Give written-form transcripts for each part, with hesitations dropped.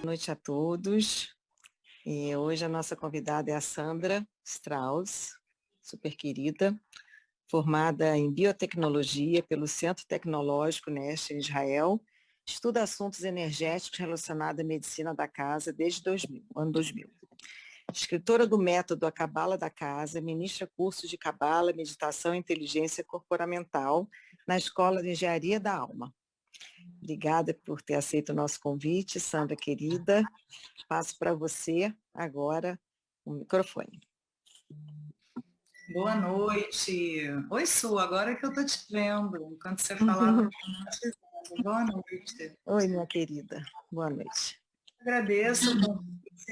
Boa noite a todos. Hoje a nossa convidada é a Sandra Strauss, super querida, formada em biotecnologia pelo Centro Tecnológico Neste, em Israel, estuda assuntos energéticos relacionados à medicina da casa desde ano 2000. Escritora do método A Cabala da Casa, ministra cursos de Cabala, Meditação e Inteligência Comportamental na Escola de Engenharia da Alma. Obrigada por ter aceito o nosso convite, Sandra querida. Passo para você agora o microfone. Boa noite. Oi, Su, agora que eu estou te vendo. Enquanto você falava, boa noite. Oi, minha querida. Boa noite. Agradeço o convite.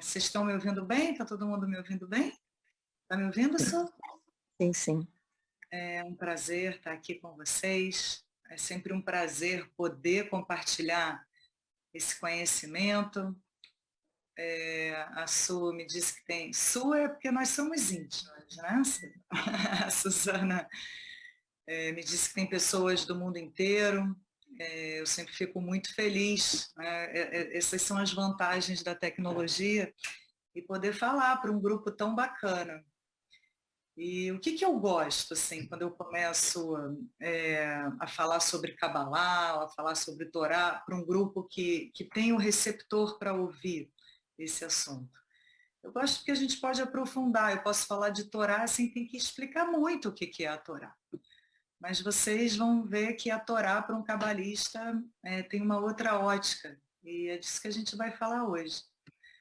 Vocês estão me ouvindo bem? Está todo mundo me ouvindo bem? Está me ouvindo, Su? Sim, sim. É um prazer estar aqui com vocês. É sempre um prazer poder compartilhar esse conhecimento. A Su me disse que tem... Su é porque nós somos íntimas, né? A Suzana me disse que tem pessoas do mundo inteiro. Eu sempre fico muito feliz, né? Essas são as vantagens da tecnologia e poder falar para um grupo tão bacana. E o que eu gosto, assim, quando eu começo a falar sobre Kabbalah, a falar sobre Torá, para um grupo que tem o receptor para ouvir esse assunto? Eu gosto porque a gente pode aprofundar, eu posso falar de Torá sem ter que explicar muito o que é a Torá. Mas vocês vão ver que a Torá, para um cabalista, tem uma outra ótica. E é disso que a gente vai falar hoje.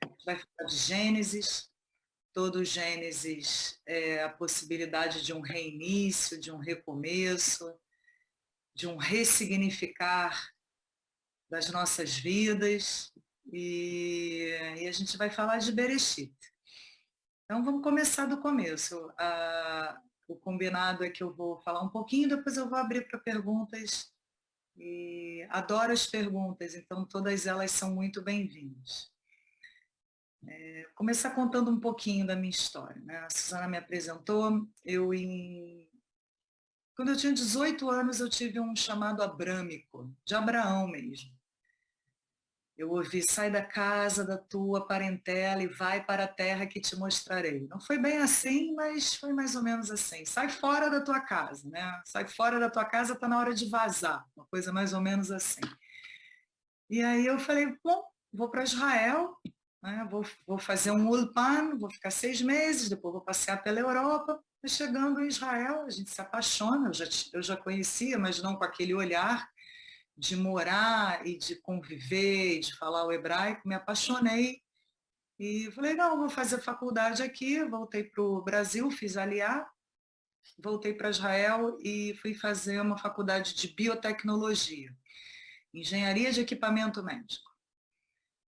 A gente vai falar de Gênesis. Todo Gênesis é a possibilidade de um reinício, de um recomeço, de um ressignificar das nossas vidas. E a gente vai falar de Bereshit. Então, vamos começar do começo. O combinado é que eu vou falar um pouquinho, depois eu vou abrir para perguntas. E adoro as perguntas, então todas elas são muito bem-vindas. Começar contando um pouquinho da minha história, né? A Suzana me apresentou, quando eu tinha 18 anos eu tive um chamado abrâmico, de Abraão mesmo. Eu ouvi, sai da casa da tua parentela e vai para a terra que te mostrarei. Não foi bem assim, mas foi mais ou menos assim. Sai fora da tua casa, né? Sai fora da tua casa, está na hora de vazar. Uma coisa mais ou menos assim. E aí eu falei, bom, vou para Israel, né? Vou fazer um ulpan, vou ficar 6 meses, depois vou passear pela Europa. E chegando em Israel, a gente se apaixona, eu já conhecia, mas não com aquele olhar de morar e de conviver e de falar o hebraico, me apaixonei e falei, não, vou fazer faculdade aqui, voltei para o Brasil, fiz aliar, voltei para Israel e fui fazer uma faculdade de biotecnologia, engenharia de equipamento médico.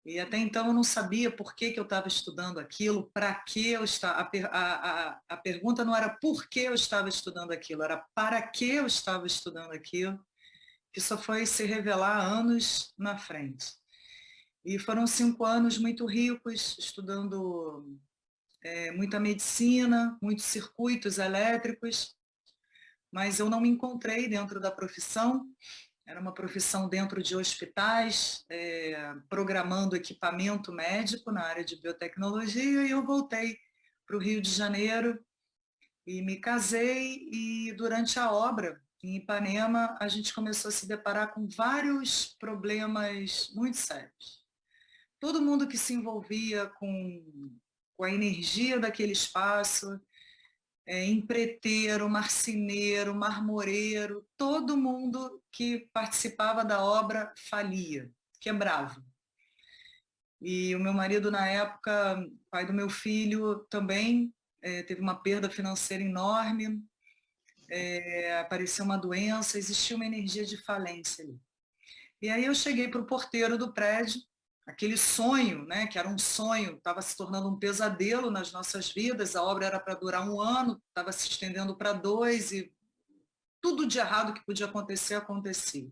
E até então eu não sabia por que eu estava estudando aquilo, para que eu estava... A pergunta não era por que eu estava estudando aquilo, era para que eu estava estudando aquilo, que só foi se revelar anos na frente. E foram 5 anos muito ricos, estudando muita medicina, muitos circuitos elétricos, mas eu não me encontrei dentro da profissão. Era uma profissão dentro de hospitais, programando equipamento médico na área de biotecnologia, e eu voltei para o Rio de Janeiro e me casei, e durante a obra, em Ipanema, a gente começou a se deparar com vários problemas muito sérios. Todo mundo que se envolvia com a energia daquele espaço, empreiteiro, marceneiro, marmoreiro, todo mundo que participava da obra falia, quebrava. E o meu marido, na época, pai do meu filho, também teve uma perda financeira enorme, apareceu uma doença, existia uma energia de falência ali. E aí eu cheguei para o porteiro do prédio, aquele sonho, né, que era um sonho, estava se tornando um pesadelo nas nossas vidas, a obra era para durar 1 ano, estava se estendendo para 2, e tudo de errado que podia acontecer, acontecia.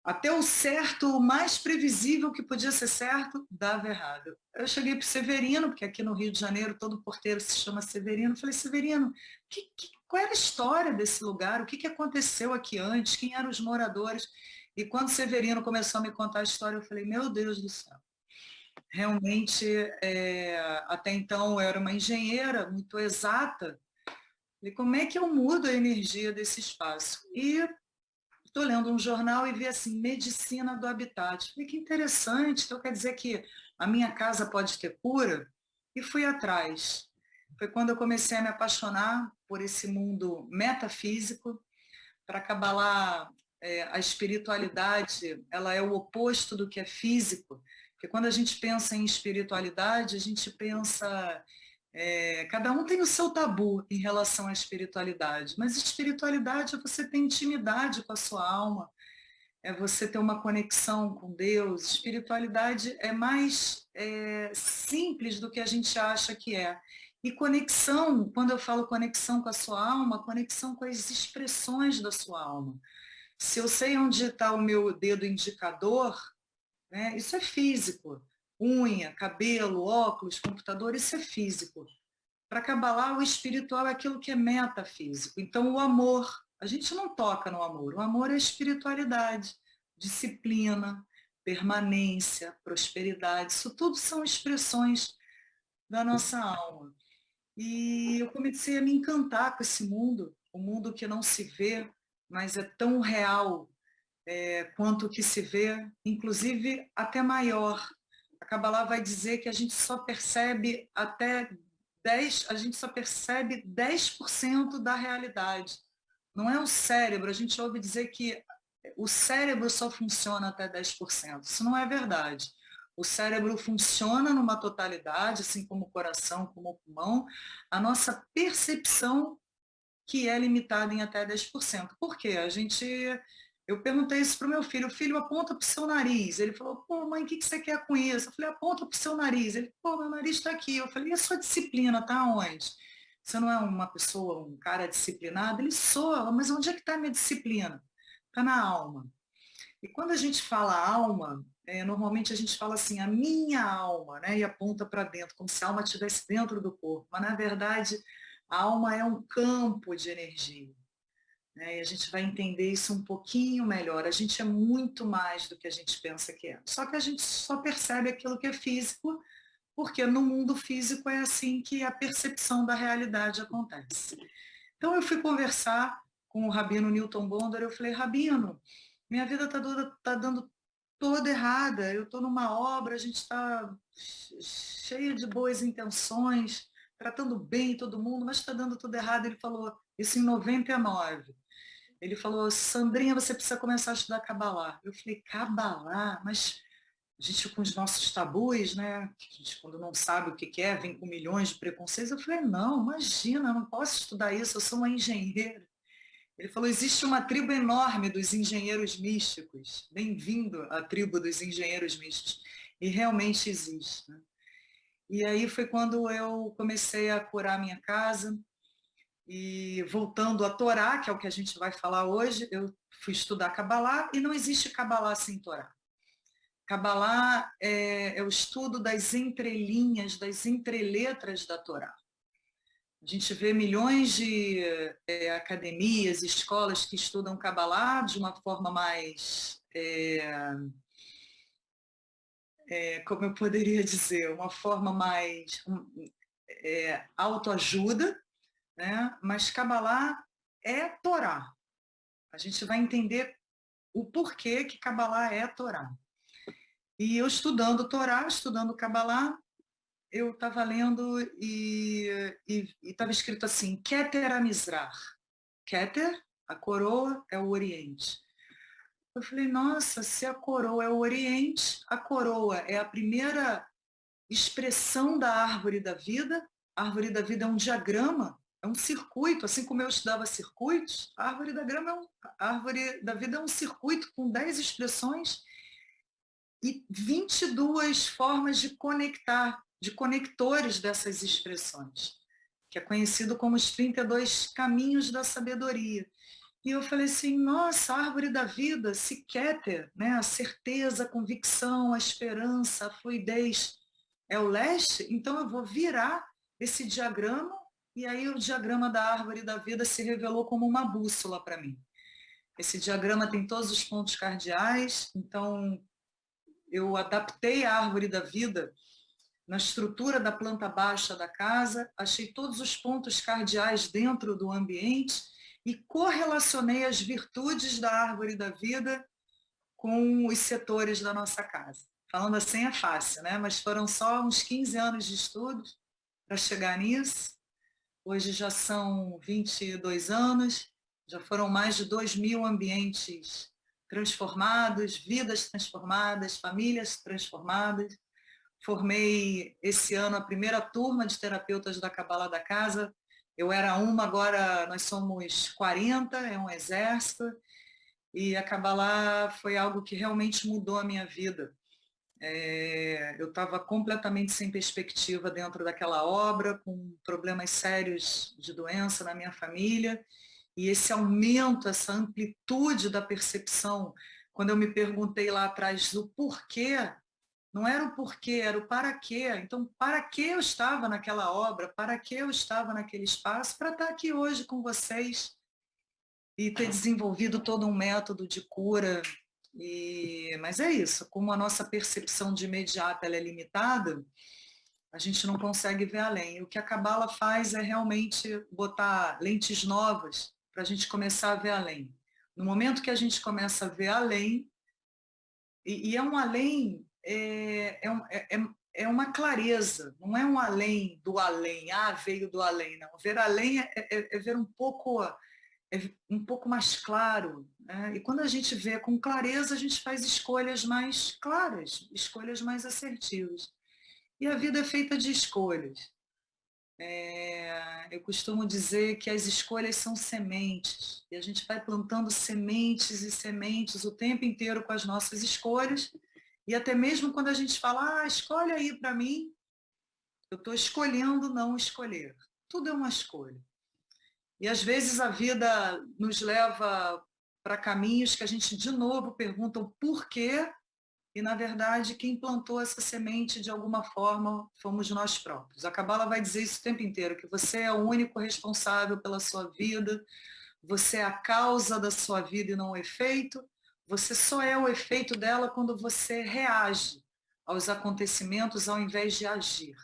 Até o certo, o mais previsível que podia ser certo, dava errado. Eu cheguei para o Severino, porque aqui no Rio de Janeiro todo porteiro se chama Severino. Falei, Severino, qual era a história desse lugar? O que aconteceu aqui antes? Quem eram os moradores? E quando Severino começou a me contar a história, eu falei, meu Deus do céu. Realmente, até então eu era uma engenheira muito exata. E como é que eu mudo a energia desse espaço? E estou lendo um jornal e vi assim, medicina do habitat. Falei, que interessante, então quer dizer que a minha casa pode ter cura? E fui atrás. Foi quando eu comecei a me apaixonar por esse mundo metafísico. Para Kabbalah, a espiritualidade, ela é o oposto do que é físico, porque quando a gente pensa em espiritualidade, a gente pensa... cada um tem o seu tabu em relação à espiritualidade, mas espiritualidade é você ter intimidade com a sua alma, é você ter uma conexão com Deus. Espiritualidade é mais simples do que a gente acha que é. E conexão, quando eu falo conexão com a sua alma, conexão com as expressões da sua alma. Se eu sei onde está o meu dedo indicador, né, isso é físico. Unha, cabelo, óculos, computador, isso é físico. Para Kabbalah, o espiritual é aquilo que é metafísico. Então, o amor, a gente não toca no amor. O amor é espiritualidade, disciplina, permanência, prosperidade. Isso tudo são expressões da nossa alma. E eu comecei a me encantar com esse mundo, o mundo que não se vê, mas é tão real quanto o que se vê, inclusive até maior. A Kabbalah vai dizer que a gente só percebe até 10, a gente só percebe 10% da realidade. Não é o cérebro, a gente ouve dizer que o cérebro só funciona até 10%. Isso não é verdade. O cérebro funciona numa totalidade, assim como o coração, como o pulmão. A nossa percepção que é limitada em até 10%. Por quê? Eu perguntei isso para o meu filho. O filho, aponta para o seu nariz. Ele falou, pô, mãe, o que você quer com isso? Eu falei, aponta para o seu nariz. Ele, pô, meu nariz está aqui. Eu falei, e a sua disciplina está onde? Você não é uma pessoa, um cara disciplinado? Ele soa, mas onde é que está a minha disciplina? Está na alma. E quando a gente fala alma, normalmente a gente fala assim, a minha alma, né? E aponta para dentro, como se a alma estivesse dentro do corpo. Mas, na verdade, a alma é um campo de energia. Né? E a gente vai entender isso um pouquinho melhor. A gente é muito mais do que a gente pensa que é. Só que a gente só percebe aquilo que é físico, porque no mundo físico é assim que a percepção da realidade acontece. Então eu fui conversar com o Rabino Newton Bonder, eu falei, Rabino, minha vida está dando toda errada, eu estou numa obra, a gente está cheia de boas intenções, tratando bem todo mundo, mas está dando tudo errado. Ele falou, isso em 99. Ele falou, Sandrinha, você precisa começar a estudar Kabbalah. Eu falei, Kabbalah? Mas a gente com os nossos tabus, né? A gente, quando não sabe o que é, vem com milhões de preconceitos. Eu falei, não, imagina, eu não posso estudar isso, eu sou uma engenheira. Ele falou, existe uma tribo enorme dos engenheiros místicos. Bem-vindo à tribo dos engenheiros místicos. E realmente existe. Né? E aí foi quando eu comecei a curar minha casa. E voltando à Torá, que é o que a gente vai falar hoje, eu fui estudar Kabbalah e não existe Kabbalah sem Torá. Kabbalah é o estudo das entrelinhas, das entreletras da Torá. A gente vê milhões de academias, escolas que estudam Kabbalah de uma forma mais, como eu poderia dizer, uma forma mais autoajuda, né? Mas Kabbalah é Torá. A gente vai entender o porquê que Kabbalah é Torá. E eu estudando Torá, estudando Kabbalah, eu estava lendo e estava escrito assim, Keter Amizrah. Keter, a coroa, é o Oriente. Eu falei, nossa, se a coroa é o Oriente, a coroa é a primeira expressão da árvore da vida. A árvore da vida é um diagrama, é um circuito, assim como eu estudava circuitos, a árvore da vida é um circuito com 10 expressões e 22 formas de conectar, de conectores dessas expressões, que é conhecido como os 32 caminhos da sabedoria. E eu falei assim, nossa, a árvore da vida, se Keter, né, a certeza, a convicção, a esperança, a fluidez, é o leste, então eu vou virar esse diagrama, e aí o diagrama da árvore da vida se revelou como uma bússola para mim. Esse diagrama tem todos os pontos cardeais, então eu adaptei a árvore da vida na estrutura da planta baixa da casa, achei todos os pontos cardeais dentro do ambiente e correlacionei as virtudes da árvore da vida com os setores da nossa casa. Falando assim é fácil, né? Mas foram só uns 15 anos de estudos para chegar nisso. Hoje já são 22 anos, já foram mais de 2.000 ambientes transformados, vidas transformadas, famílias transformadas. Formei esse ano a primeira turma de terapeutas da Cabala da Casa. Eu era uma, agora nós somos 40, é um exército. E a Kabbalah foi algo que realmente mudou a minha vida. Eu estava completamente sem perspectiva dentro daquela obra, com problemas sérios de doença na minha família, e esse aumento, essa amplitude da percepção, quando eu me perguntei lá atrás o porquê, não era o porquê, era o para quê. Então, para que eu estava naquela obra, para que eu estava naquele espaço, para estar aqui hoje com vocês e ter desenvolvido todo um método de cura. Mas é isso, como a nossa percepção de imediato ela é limitada, a gente não consegue ver além. O que a Cabala faz é realmente botar lentes novas para a gente começar a ver além. No momento que a gente começa a ver além, e é um além, é uma clareza, não é um além do além, veio do além, não. Ver além é ver um pouco mais claro, né? E quando a gente vê com clareza, a gente faz escolhas mais claras, escolhas mais assertivas. E a vida é feita de escolhas. Eu costumo dizer que as escolhas são sementes, e a gente vai plantando sementes e sementes o tempo inteiro com as nossas escolhas, e até mesmo quando a gente fala, escolhe aí para mim, eu estou escolhendo não escolher. Tudo é uma escolha. E às vezes a vida nos leva para caminhos que a gente de novo pergunta o porquê, e na verdade quem plantou essa semente de alguma forma fomos nós próprios. A Cabala vai dizer isso o tempo inteiro, que você é o único responsável pela sua vida, você é a causa da sua vida e não o efeito, você só é o efeito dela quando você reage aos acontecimentos ao invés de agir.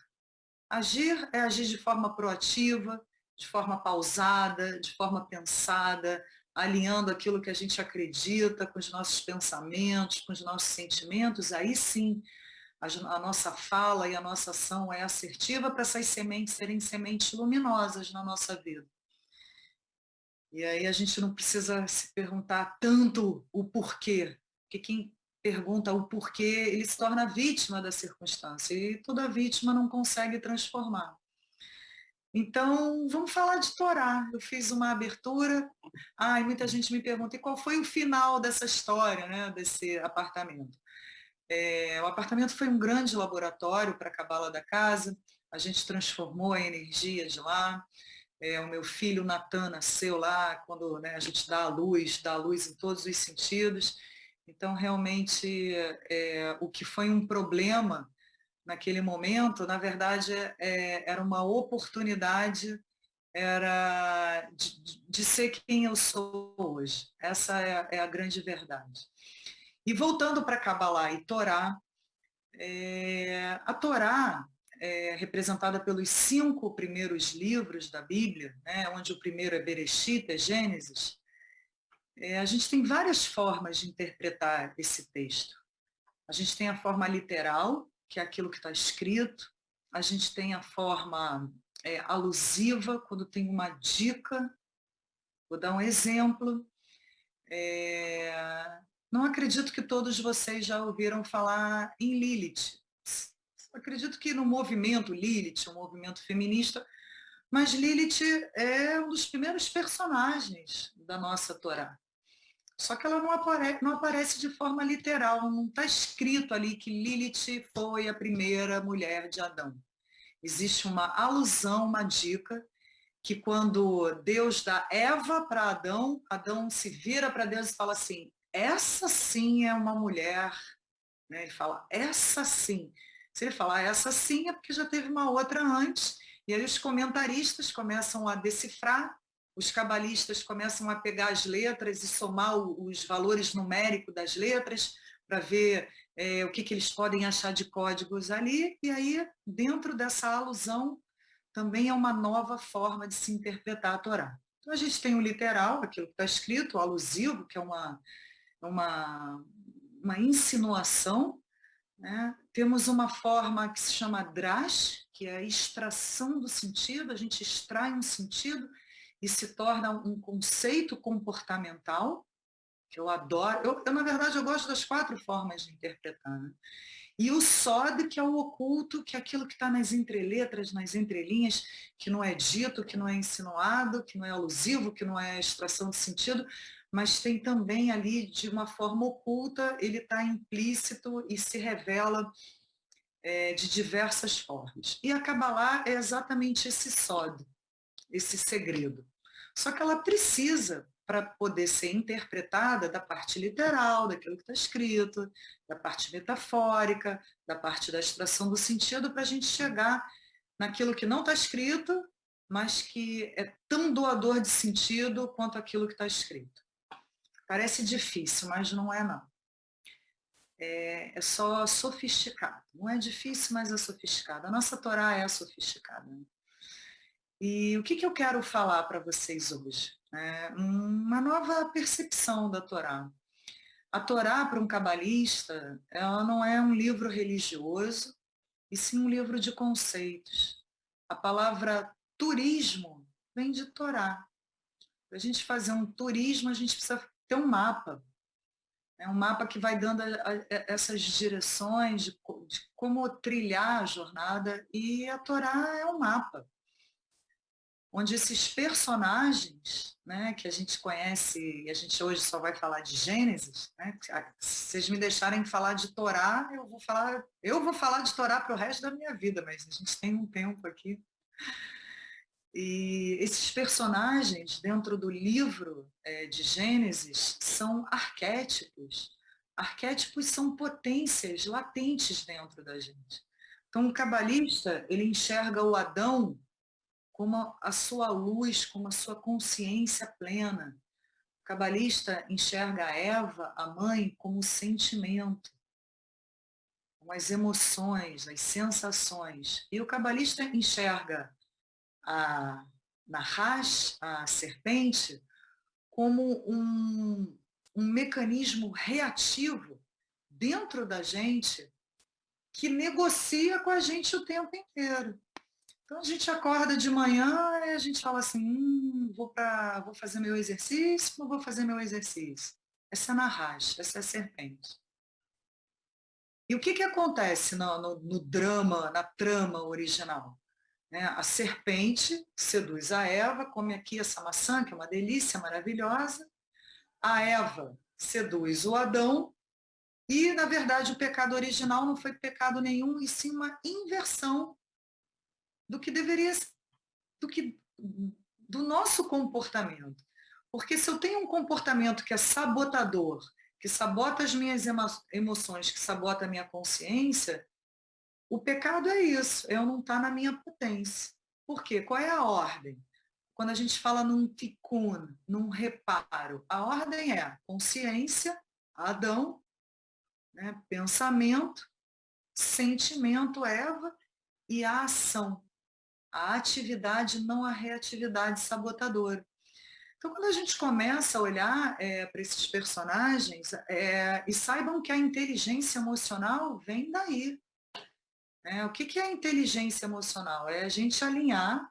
Agir é agir de forma proativa, de forma pausada, de forma pensada, alinhando aquilo que a gente acredita com os nossos pensamentos, com os nossos sentimentos, aí sim a nossa fala e a nossa ação é assertiva para essas sementes serem sementes luminosas na nossa vida. E aí a gente não precisa se perguntar tanto o porquê, porque quem pergunta o porquê, ele se torna vítima da circunstância, e toda vítima não consegue transformar. Então, vamos falar de Torá. Eu fiz uma abertura, e muita gente me pergunta, e qual foi o final dessa história, né, desse apartamento? O apartamento foi um grande laboratório para a Cabala da Casa, a gente transformou a energia de lá, o meu filho Natan nasceu lá, quando, né, a gente dá a luz em todos os sentidos. Então, realmente, o que foi um problema naquele momento, na verdade, era uma oportunidade, era de ser quem eu sou hoje. Essa é a grande verdade. E voltando para Kabbalah e Torá, a Torá é representada pelos 5 primeiros livros da Bíblia, né, onde o primeiro é Bereshit, é Gênesis. A gente tem várias formas de interpretar esse texto. A gente tem a forma literal, que é aquilo que está escrito. A gente tem a forma alusiva, quando tem uma dica. Vou dar um exemplo. Não acredito que todos vocês já ouviram falar em Lilith. Acredito que no movimento Lilith, um movimento feminista, mas Lilith é um dos primeiros personagens da nossa Torá. Só que ela não aparece de forma literal, não está escrito ali que Lilith foi a primeira mulher de Adão. Existe uma alusão, uma dica, que quando Deus dá Eva para Adão, Adão se vira para Deus e fala assim, essa sim é uma mulher, né? Ele fala, essa sim. Se ele falar essa sim é porque já teve uma outra antes, e aí os comentaristas começam a decifrar os cabalistas começam a pegar as letras e somar os valores numéricos das letras para ver o que eles podem achar de códigos ali, e aí, dentro dessa alusão, também é uma nova forma de se interpretar a Torá. Então, a gente tem o literal, aquilo que está escrito, o alusivo, que é uma insinuação, né? Temos uma forma que se chama drash, que é a extração do sentido, a gente extrai um sentido e se torna um conceito comportamental, que eu adoro. Na verdade, eu gosto das 4 formas de interpretar. Né? E o sod, que é o oculto, que é aquilo que está nas entreletras, nas entrelinhas, que não é dito, que não é insinuado, que não é alusivo, que não é extração de sentido, mas tem também ali, de uma forma oculta, ele está implícito e se revela de diversas formas. E a Kabbalah é exatamente esse sod, esse segredo. Só que ela precisa, para poder ser interpretada, da parte literal, daquilo que está escrito, da parte metafórica, da parte da extração do sentido, para a gente chegar naquilo que não está escrito, mas que é tão doador de sentido quanto aquilo que está escrito. Parece difícil, mas não é não. É só sofisticado. Não é difícil, mas é sofisticado. A nossa Torá é sofisticada. E o que eu quero falar para vocês hoje? Uma nova percepção da Torá. A Torá, para um cabalista, ela não é um livro religioso, e sim um livro de conceitos. A palavra turismo vem de Torá. Para a gente fazer um turismo, a gente precisa ter um mapa. É um mapa que vai dando essas direções de como trilhar a jornada, e a Torá é um mapa, onde esses personagens, né, que a gente conhece, e a gente hoje só vai falar de Gênesis, né, se vocês me deixarem falar de Torá, eu vou falar de Torá para o resto da minha vida, mas a gente tem um tempo aqui. E esses personagens dentro do livro de Gênesis são arquétipos. Arquétipos são potências latentes dentro da gente. Então, o cabalista, ele enxerga o Adão como a sua luz, como a sua consciência plena. O cabalista enxerga a Eva, a mãe, como o sentimento, como as emoções, as sensações. E o cabalista enxerga a Nahash, a serpente, como um mecanismo reativo dentro da gente que negocia com a gente o tempo inteiro. Então a gente acorda de manhã e a gente fala assim, vou fazer meu exercício, não vou fazer meu exercício. Essa é a Nahash, essa é a serpente. E o que acontece no drama, na trama original? A serpente seduz a Eva, come aqui essa maçã, que é uma delícia maravilhosa. A Eva seduz o Adão. E, na verdade, o pecado original não foi pecado nenhum, e sim uma inversão do que deveria, do nosso comportamento. Porque se eu tenho um comportamento que é sabotador, que sabota as minhas emoções, que sabota a minha consciência, o pecado é isso, eu não estar na minha potência. Por quê? Qual é a ordem? Quando a gente fala num tikkun, num reparo, a ordem é consciência, Adão, né? Pensamento, sentimento, Eva, e a ação. A atividade, não a reatividade sabotadora. Então, quando a gente começa a olhar para esses personagens, e saibam que a inteligência emocional vem daí. O que é a inteligência emocional? É a gente alinhar,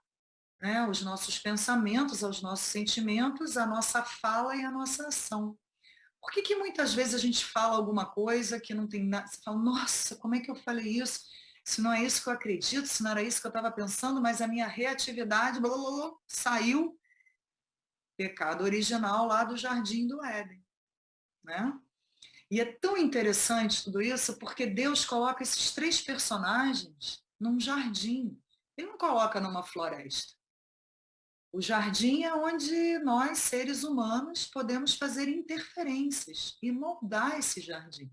né, os nossos pensamentos aos nossos sentimentos, a nossa fala e a nossa ação. Por que muitas vezes a gente fala alguma coisa que não tem nada? Você fala, nossa, como é que eu falei isso? Se não é isso que eu acredito, se não era isso que eu estava pensando, mas a minha reatividade blá, blá, blá, saiu. Pecado original lá do Jardim do Éden. Né? E é tão interessante tudo isso porque Deus coloca esses 3 personagens num jardim. Ele não coloca numa floresta. O jardim é onde nós, seres humanos, podemos fazer interferências e moldar esse jardim.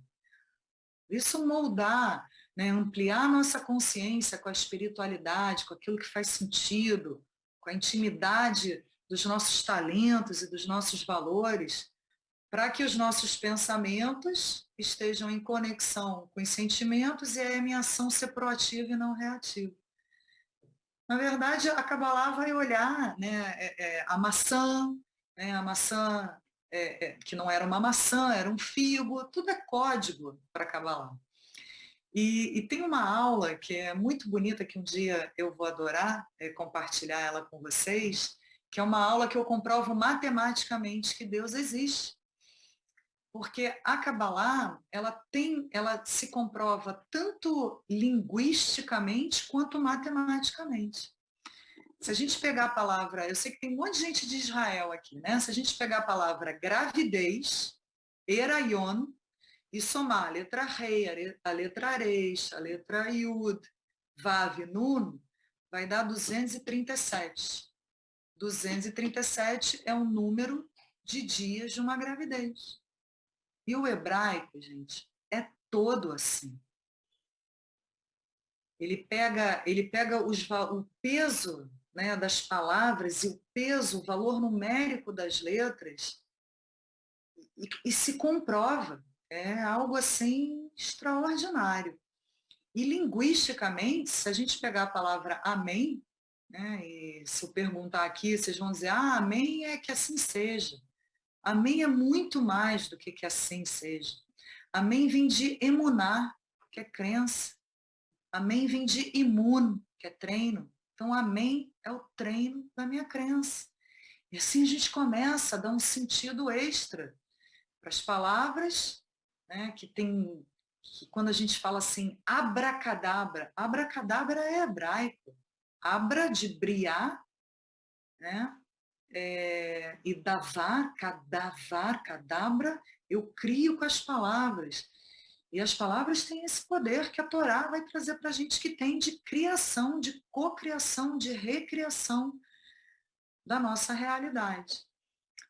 Isso moldar, né, ampliar nossa consciência com a espiritualidade, com aquilo que faz sentido, com a intimidade dos nossos talentos e dos nossos valores, para que os nossos pensamentos estejam em conexão com os sentimentos e a minha ação ser proativa e não reativa. Na verdade, a Kabbalah vai olhar, né, a maçã que não era uma maçã, era um figo, tudo é código para a Kabbalah. E tem uma aula que é muito bonita, que um dia eu vou adorar compartilhar ela com vocês, que é uma aula que eu comprovo matematicamente que Deus existe. Porque a Kabbalah, ela se comprova tanto linguisticamente quanto matematicamente. Se a gente pegar a palavra, eu sei que tem um monte de gente de Israel aqui, né? Se a gente pegar a palavra gravidez, eraion, e somar a letra rei, a letra reis, a letra yud, vav, nun, vai dar 237. 237 é o número de dias de uma gravidez. E o hebraico, gente, é todo assim. Ele pega o peso, né, das palavras e o peso, o valor numérico das letras e se comprova. É algo assim extraordinário. E linguisticamente, se a gente pegar a palavra amém, né, e se eu perguntar aqui, vocês vão dizer, amém é que assim seja. Amém é muito mais do que assim seja. Amém vem de emuná, que é crença. Amém vem de imun, que é treino. Então, amém é o treino da minha crença. E assim a gente começa a dar um sentido extra para as palavras, né, que quando a gente fala assim, abracadabra é hebraico. Abra de briar, né? E davar, cadabra, eu crio com as palavras. E as palavras têm esse poder que a Torá vai trazer para a gente, que tem de criação, de cocriação, de recriação da nossa realidade.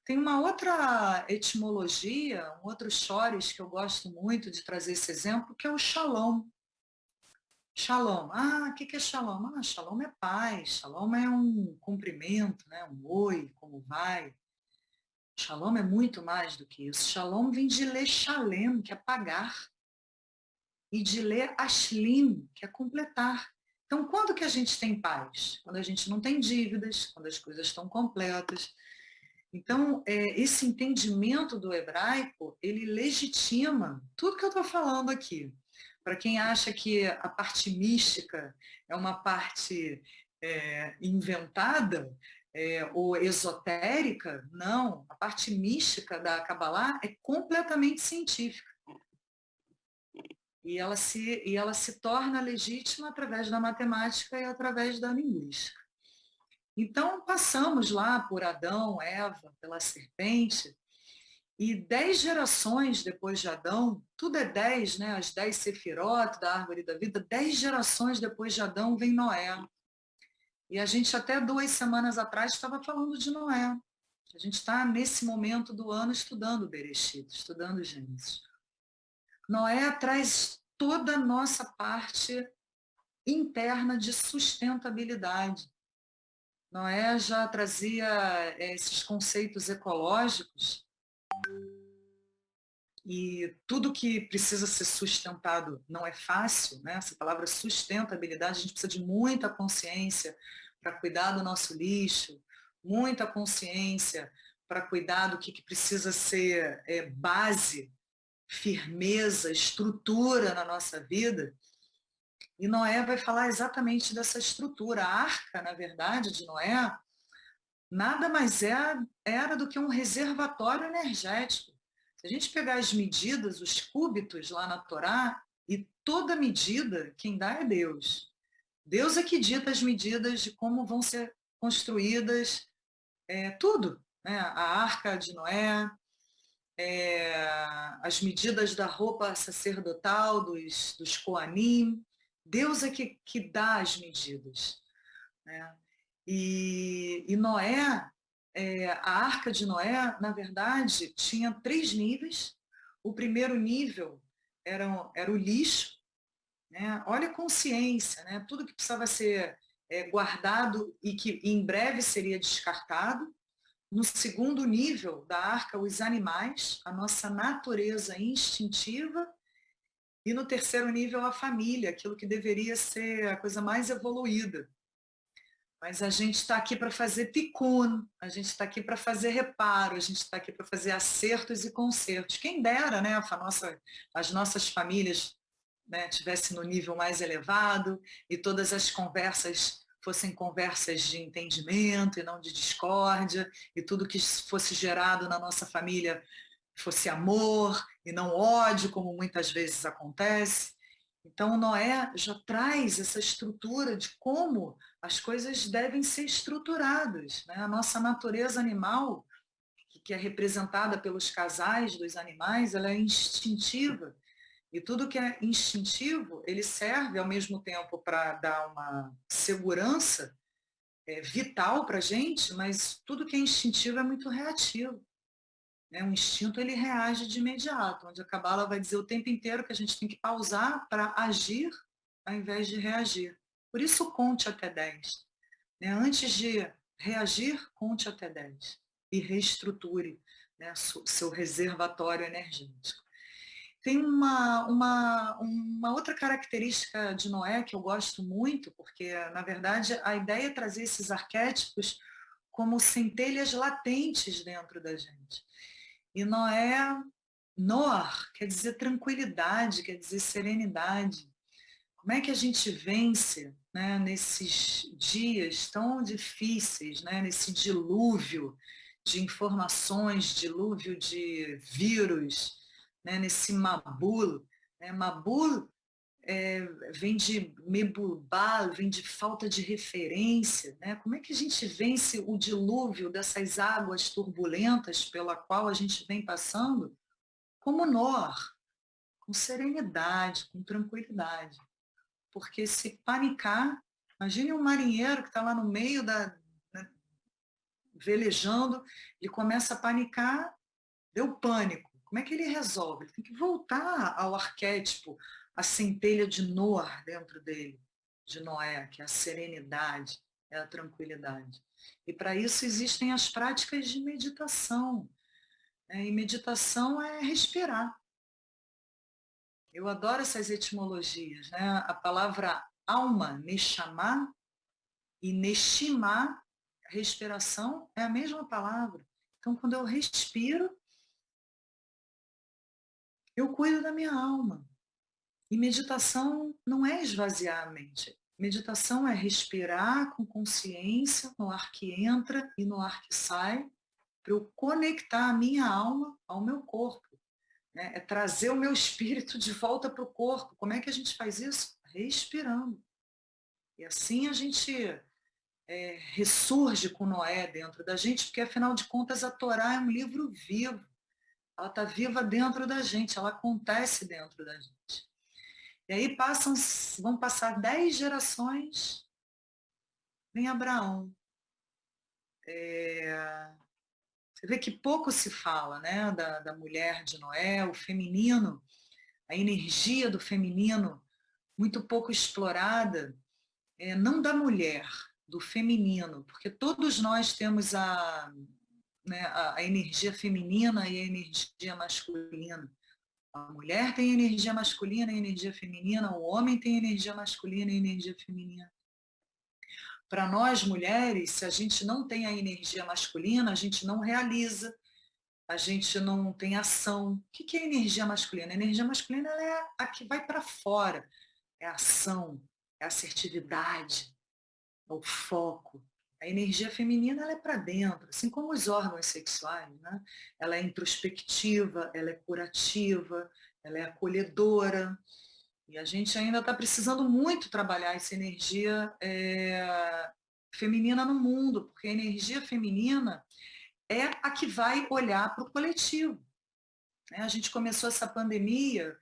Tem uma outra etimologia, um outro chores que eu gosto muito de trazer esse exemplo, que é o shalom. Shalom. O que é shalom? Shalom é paz, shalom é um cumprimento, né? Um oi, como vai. Shalom é muito mais do que isso. Shalom vem de lechalem, que é pagar, e de ler ashlim, que é completar. Então, quando que a gente tem paz? Quando a gente não tem dívidas, quando as coisas estão completas. Então, esse entendimento do hebraico, ele legitima tudo que eu estou falando aqui. Para quem acha que a parte mística é uma parte inventada ou esotérica, não. A parte mística da Kabbalah é completamente científica. E ela se torna legítima através da matemática e através da linguística. Então, passamos lá por Adão, Eva, pela serpente, e 10 gerações depois de Adão, tudo é 10, né? As 10 sefirot da árvore da vida, 10 gerações depois de Adão vem Noé. E a gente até 2 semanas atrás estava falando de Noé. A gente está nesse momento do ano estudando Bereshit, estudando Gênesis. Noé traz toda a nossa parte interna de sustentabilidade. Noé já trazia esses conceitos ecológicos e tudo que precisa ser sustentado não é fácil, né? Essa palavra sustentabilidade, a gente precisa de muita consciência para cuidar do nosso lixo, muita consciência para cuidar do que precisa ser base, firmeza, estrutura na nossa vida. E Noé vai falar exatamente dessa estrutura. A arca, na verdade, de Noé, nada mais era do que um reservatório energético. Se a gente pegar as medidas, os cúbitos lá na Torá, e toda medida, quem dá é Deus. Deus é que dita as medidas de como vão ser construídas tudo. Né? A arca de Noé, as medidas da roupa sacerdotal dos Koanim. Deus é que dá as medidas. Né? E Noé, a arca de Noé, na verdade, tinha 3 níveis. O primeiro nível era o lixo. Né? Olha a consciência, né? Tudo que precisava ser guardado e que em breve seria descartado. No segundo nível da arca, os animais, a nossa natureza instintiva. E no terceiro nível, a família, aquilo que deveria ser a coisa mais evoluída. Mas a gente está aqui para fazer tikkun, a gente está aqui para fazer reparo, a gente está aqui para fazer acertos e consertos. Quem dera, né, as nossas famílias, né, tivessem no nível mais elevado e todas as conversas fossem conversas de entendimento e não de discórdia, e tudo que fosse gerado na nossa família fosse amor e não ódio, como muitas vezes acontece. Então, Noé já traz essa estrutura de como as coisas devem ser estruturadas. Né? A nossa natureza animal, que é representada pelos casais dos animais, ela é instintiva. E tudo que é instintivo, ele serve ao mesmo tempo para dar uma segurança vital para a gente, mas tudo que é instintivo é muito reativo. Né? O instinto ele reage de imediato, onde a Cabala vai dizer o tempo inteiro que a gente tem que pausar para agir ao invés de reagir. Por isso, conte até 10. Né? Antes de reagir, conte até 10 e reestruture, né, seu reservatório energético. Tem uma outra característica de Noé que eu gosto muito, porque, na verdade, a ideia é trazer esses arquétipos como centelhas latentes dentro da gente. E Noar, quer dizer tranquilidade, quer dizer serenidade. Como é que a gente vence, né, nesses dias tão difíceis, né, nesse dilúvio de informações, dilúvio de vírus, né, nesse Mabul? Né? Mabul vem de Mebulbal, vem de falta de referência. Né? Como é que a gente vence o dilúvio dessas águas turbulentas pela qual a gente vem passando? Como Noar, com serenidade, com tranquilidade. Porque se panicar, imagine um marinheiro que está lá no meio né, velejando, e começa a panicar, deu pânico. Como é que ele resolve? Ele tem que voltar ao arquétipo, a centelha de Noar dentro dele, de Noé, que é a serenidade, é a tranquilidade. E para isso existem as práticas de meditação. Né? E meditação é respirar. Eu adoro essas etimologias. Né? A palavra alma, neshama, e neshima, respiração, é a mesma palavra. Então, quando eu respiro, eu cuido da minha alma. E meditação não é esvaziar a mente. Meditação é respirar com consciência no ar que entra e no ar que sai, para eu conectar a minha alma ao meu corpo. Né? É trazer o meu espírito de volta para o corpo. Como é que a gente faz isso? Respirando. E assim a gente ressurge com Noé dentro da gente, porque afinal de contas a Torá é um livro vivo. Ela está viva dentro da gente, ela acontece dentro da gente. E aí vão passar 10 gerações em Abraão. Você vê que pouco se fala, né, da mulher de Noé, o feminino, a energia do feminino muito pouco explorada, não da mulher, do feminino, porque todos nós temos né, a energia feminina e a energia masculina. A mulher tem energia masculina e energia feminina, o homem tem energia masculina e energia feminina. Para nós mulheres, se a gente não tem a energia masculina, a gente não realiza, a gente não tem ação. O que é energia masculina? A energia masculina é a que vai para fora, é a ação, é a assertividade, é o foco. A energia feminina ela é para dentro, assim como os órgãos sexuais. Né? Ela é introspectiva, ela é curativa, ela é acolhedora. E a gente ainda está precisando muito trabalhar essa energia feminina no mundo, porque a energia feminina é a que vai olhar para o coletivo. Né? A gente começou essa pandemia,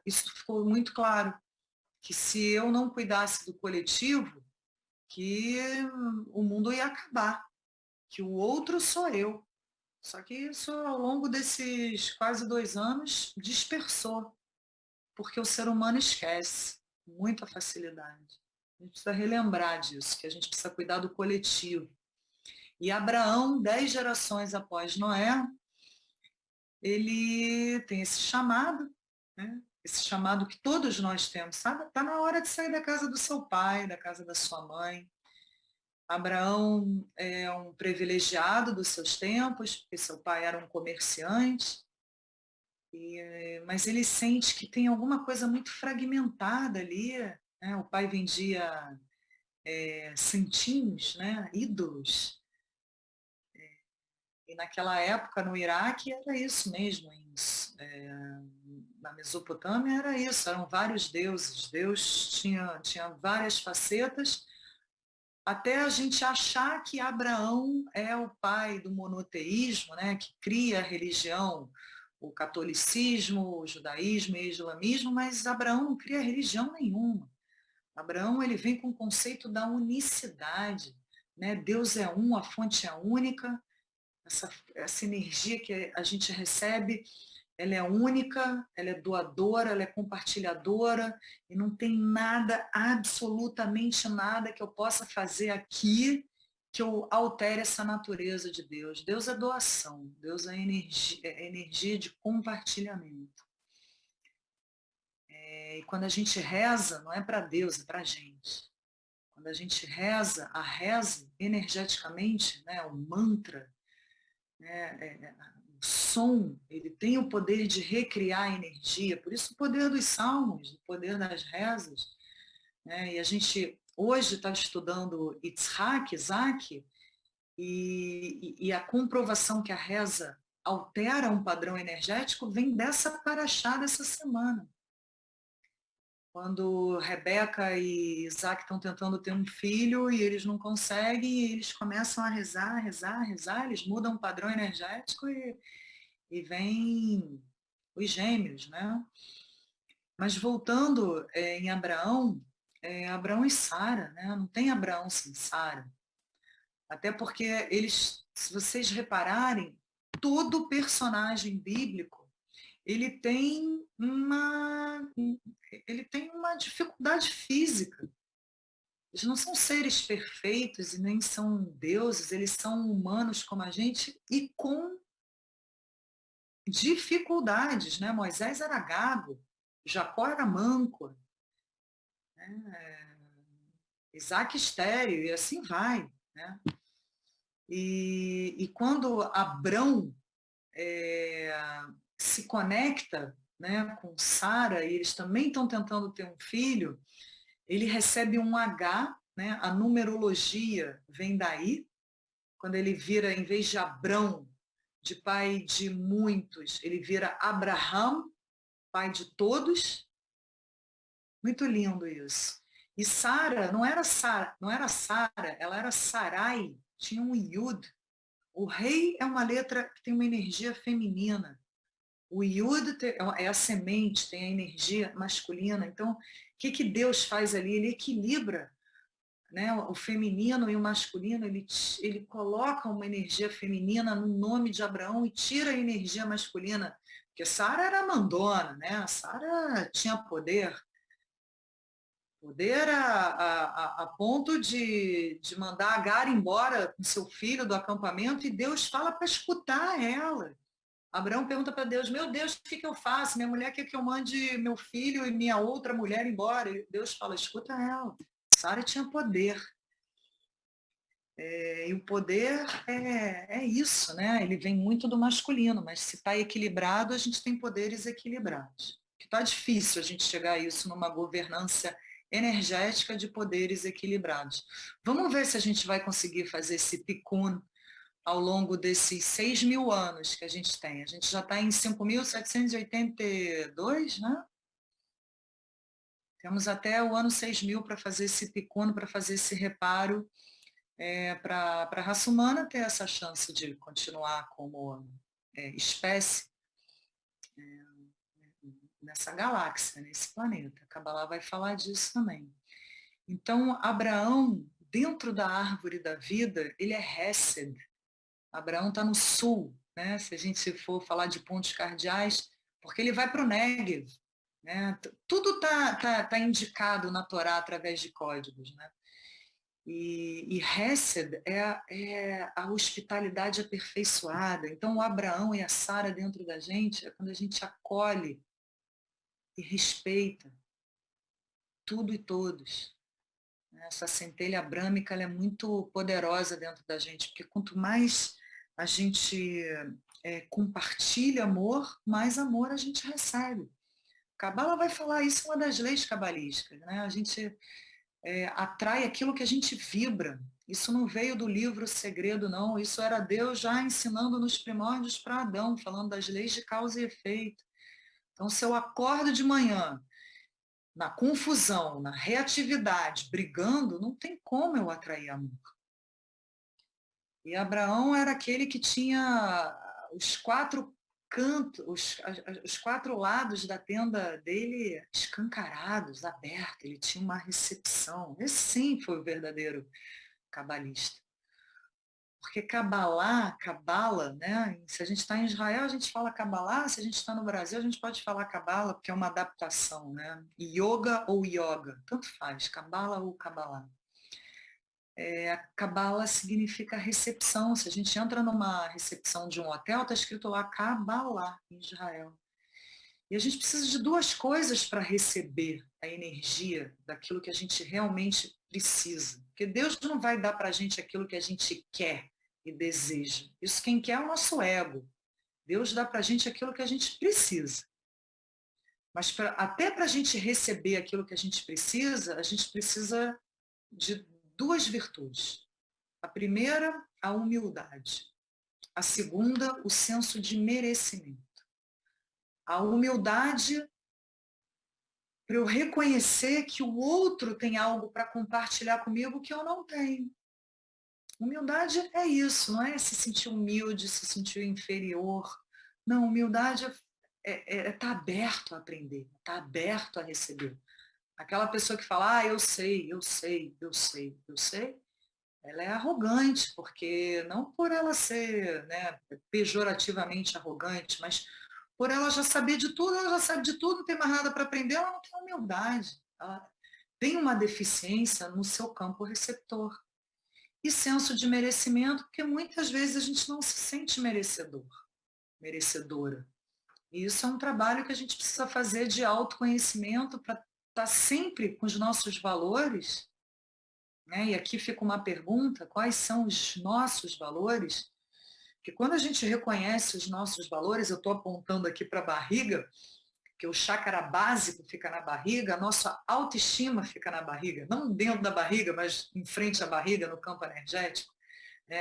isso ficou muito claro, que se eu não cuidasse do coletivo, que o mundo ia acabar, que o outro sou eu. Só que isso, ao longo desses quase 2 anos, dispersou, porque o ser humano esquece com muita facilidade. A gente precisa relembrar disso, que a gente precisa cuidar do coletivo. E Abraão, 10 gerações após Noé, ele tem esse chamado, né? Esse chamado que todos nós temos, sabe? Está na hora de sair da casa do seu pai, da casa da sua mãe. Abraão é um privilegiado dos seus tempos, porque seu pai era um comerciante, mas ele sente que tem alguma coisa muito fragmentada ali, né? O pai vendia santinhos, né? Ídolos. E naquela época, no Iraque, era isso mesmo. Na Mesopotâmia era isso, eram vários deuses. Deus tinha várias facetas, até a gente achar que Abraão é o pai do monoteísmo, né? Que cria a religião, o catolicismo, o judaísmo e o islamismo, mas Abraão não cria religião nenhuma. Abraão ele vem com o conceito da unicidade, né? Deus é um, a fonte é única, essa energia que a gente recebe, ela é única, ela é doadora, ela é compartilhadora, e não tem nada, absolutamente nada que eu possa fazer aqui que eu altere essa natureza de Deus. Deus é doação, Deus é energia de compartilhamento. E quando a gente reza, não é para Deus, é para a gente. Quando a gente reza, a reza energeticamente, né, o mantra, né, o som, ele tem o poder de recriar a energia, por isso o poder dos salmos, o poder das rezas. Né, e a gente hoje está estudando Isaac, e a comprovação que a reza altera um padrão energético vem dessa paraxá dessa semana. Quando Rebeca e Isaac estão tentando ter um filho e eles não conseguem, e eles começam a rezar, eles mudam o padrão energético e vêm os gêmeos, né? Mas voltando em Abraão, Abraão e Sara, né? Não tem Abraão sem Sara. Até porque eles, se vocês repararem, todo personagem bíblico ele tem uma dificuldade física. Eles não são seres perfeitos e nem são deuses, eles são humanos como a gente e com dificuldades, né? Moisés era gago, Jacó era manco, né? Isaac estéril, e assim vai, né? E quando Abrão se conecta, né, com Sara, e eles também estão tentando ter um filho, ele recebe um H, né, a numerologia vem daí, quando ele vira, em vez de Abrão, de pai de muitos, ele vira Abraham, pai de todos. Muito lindo isso. E Sara, não era Sara, ela era Sarai, tinha um Yud. O rei é uma letra que tem uma energia feminina. O Yud é a semente, tem a energia masculina. Então, o que Deus faz ali? Ele equilibra, né, o feminino e o masculino, ele coloca uma energia feminina no nome de Abraão e tira a energia masculina. Porque Sara era mandona, né? Sara tinha poder. Poder a ponto de mandar Agar embora com seu filho do acampamento, e Deus fala para escutar ela. Abraão pergunta para Deus, meu Deus, o que eu faço? Minha mulher quer que eu mande meu filho e minha outra mulher embora. E Deus fala, escuta ela. Sara tinha poder. E o poder é isso, né? Ele vem muito do masculino, mas se está equilibrado, a gente tem poderes equilibrados. Está difícil a gente chegar a isso numa governança energética de poderes equilibrados. Vamos ver se a gente vai conseguir fazer esse Tikkun ao longo desses 6.000 anos que a gente tem. A gente já está em 5.782, né? Temos até o ano 6.000 para fazer esse Tikkun, para fazer esse reparo, para a raça humana ter essa chance de continuar como espécie nessa galáxia, nesse planeta. A Kabbalah vai falar disso também. Então, Abraão, dentro da árvore da vida, ele é Hesed. Abraão está no sul, né? Se a gente for falar de pontos cardeais, porque ele vai para o Negev. Né? Tudo está indicado na Torá através de códigos. Né? E Hesed é a hospitalidade aperfeiçoada. Então, o Abraão e a Sara dentro da gente é quando a gente acolhe e respeita tudo e todos. Essa centelha abrâmica ela é muito poderosa dentro da gente, porque quanto mais a gente compartilha amor, mais amor a gente recebe. Cabala vai falar, isso é uma das leis cabalísticas, né? A gente atrai aquilo que a gente vibra. Isso não veio do livro Segredo, não. Isso era Deus já ensinando nos primórdios para Adão, falando das leis de causa e efeito. Então, se eu acordo de manhã na confusão, na reatividade, brigando, não tem como eu atrair amor. E Abraão era aquele que tinha os 4 cantos, os 4 lados da tenda dele escancarados, abertos. Ele tinha uma recepção. Esse sim foi o verdadeiro cabalista. Porque cabala, né? Se a gente está em Israel, a gente fala cabalá, se a gente está no Brasil, a gente pode falar cabala, porque é uma adaptação, né? Yoga ou yoga, tanto faz, cabala ou cabalá. A cabala significa recepção. Se a gente entra numa recepção de um hotel, está escrito lá Kabbalah, em Israel. E a gente precisa de 2 coisas para receber a energia daquilo que a gente realmente precisa. Porque Deus não vai dar para a gente aquilo que a gente quer e deseja. Isso quem quer é o nosso ego. Deus dá para a gente aquilo que a gente precisa. Mas até para a gente receber aquilo que a gente precisa de 2 virtudes. A primeira, a humildade. A segunda, o senso de merecimento. A humildade para eu reconhecer que o outro tem algo para compartilhar comigo que eu não tenho. Humildade é isso, não é se sentir humilde, se sentir inferior. Não, humildade é estar aberto a aprender, estar aberto a receber. Aquela pessoa que fala, eu sei, ela é arrogante, porque não por ela ser, né, pejorativamente arrogante, mas por ela já saber de tudo, ela já sabe de tudo, não tem mais nada para aprender, ela não tem humildade. Ela tem uma deficiência no seu campo receptor. E senso de merecimento, porque muitas vezes a gente não se sente merecedor, merecedora. E isso é um trabalho que a gente precisa fazer de autoconhecimento para estar sempre com os nossos valores. Né? E aqui fica uma pergunta, quais são os nossos valores? Porque quando a gente reconhece os nossos valores, eu estou apontando aqui para a barriga, que o chakra básico fica na barriga, a nossa autoestima fica na barriga, não dentro da barriga, mas em frente à barriga, no campo energético.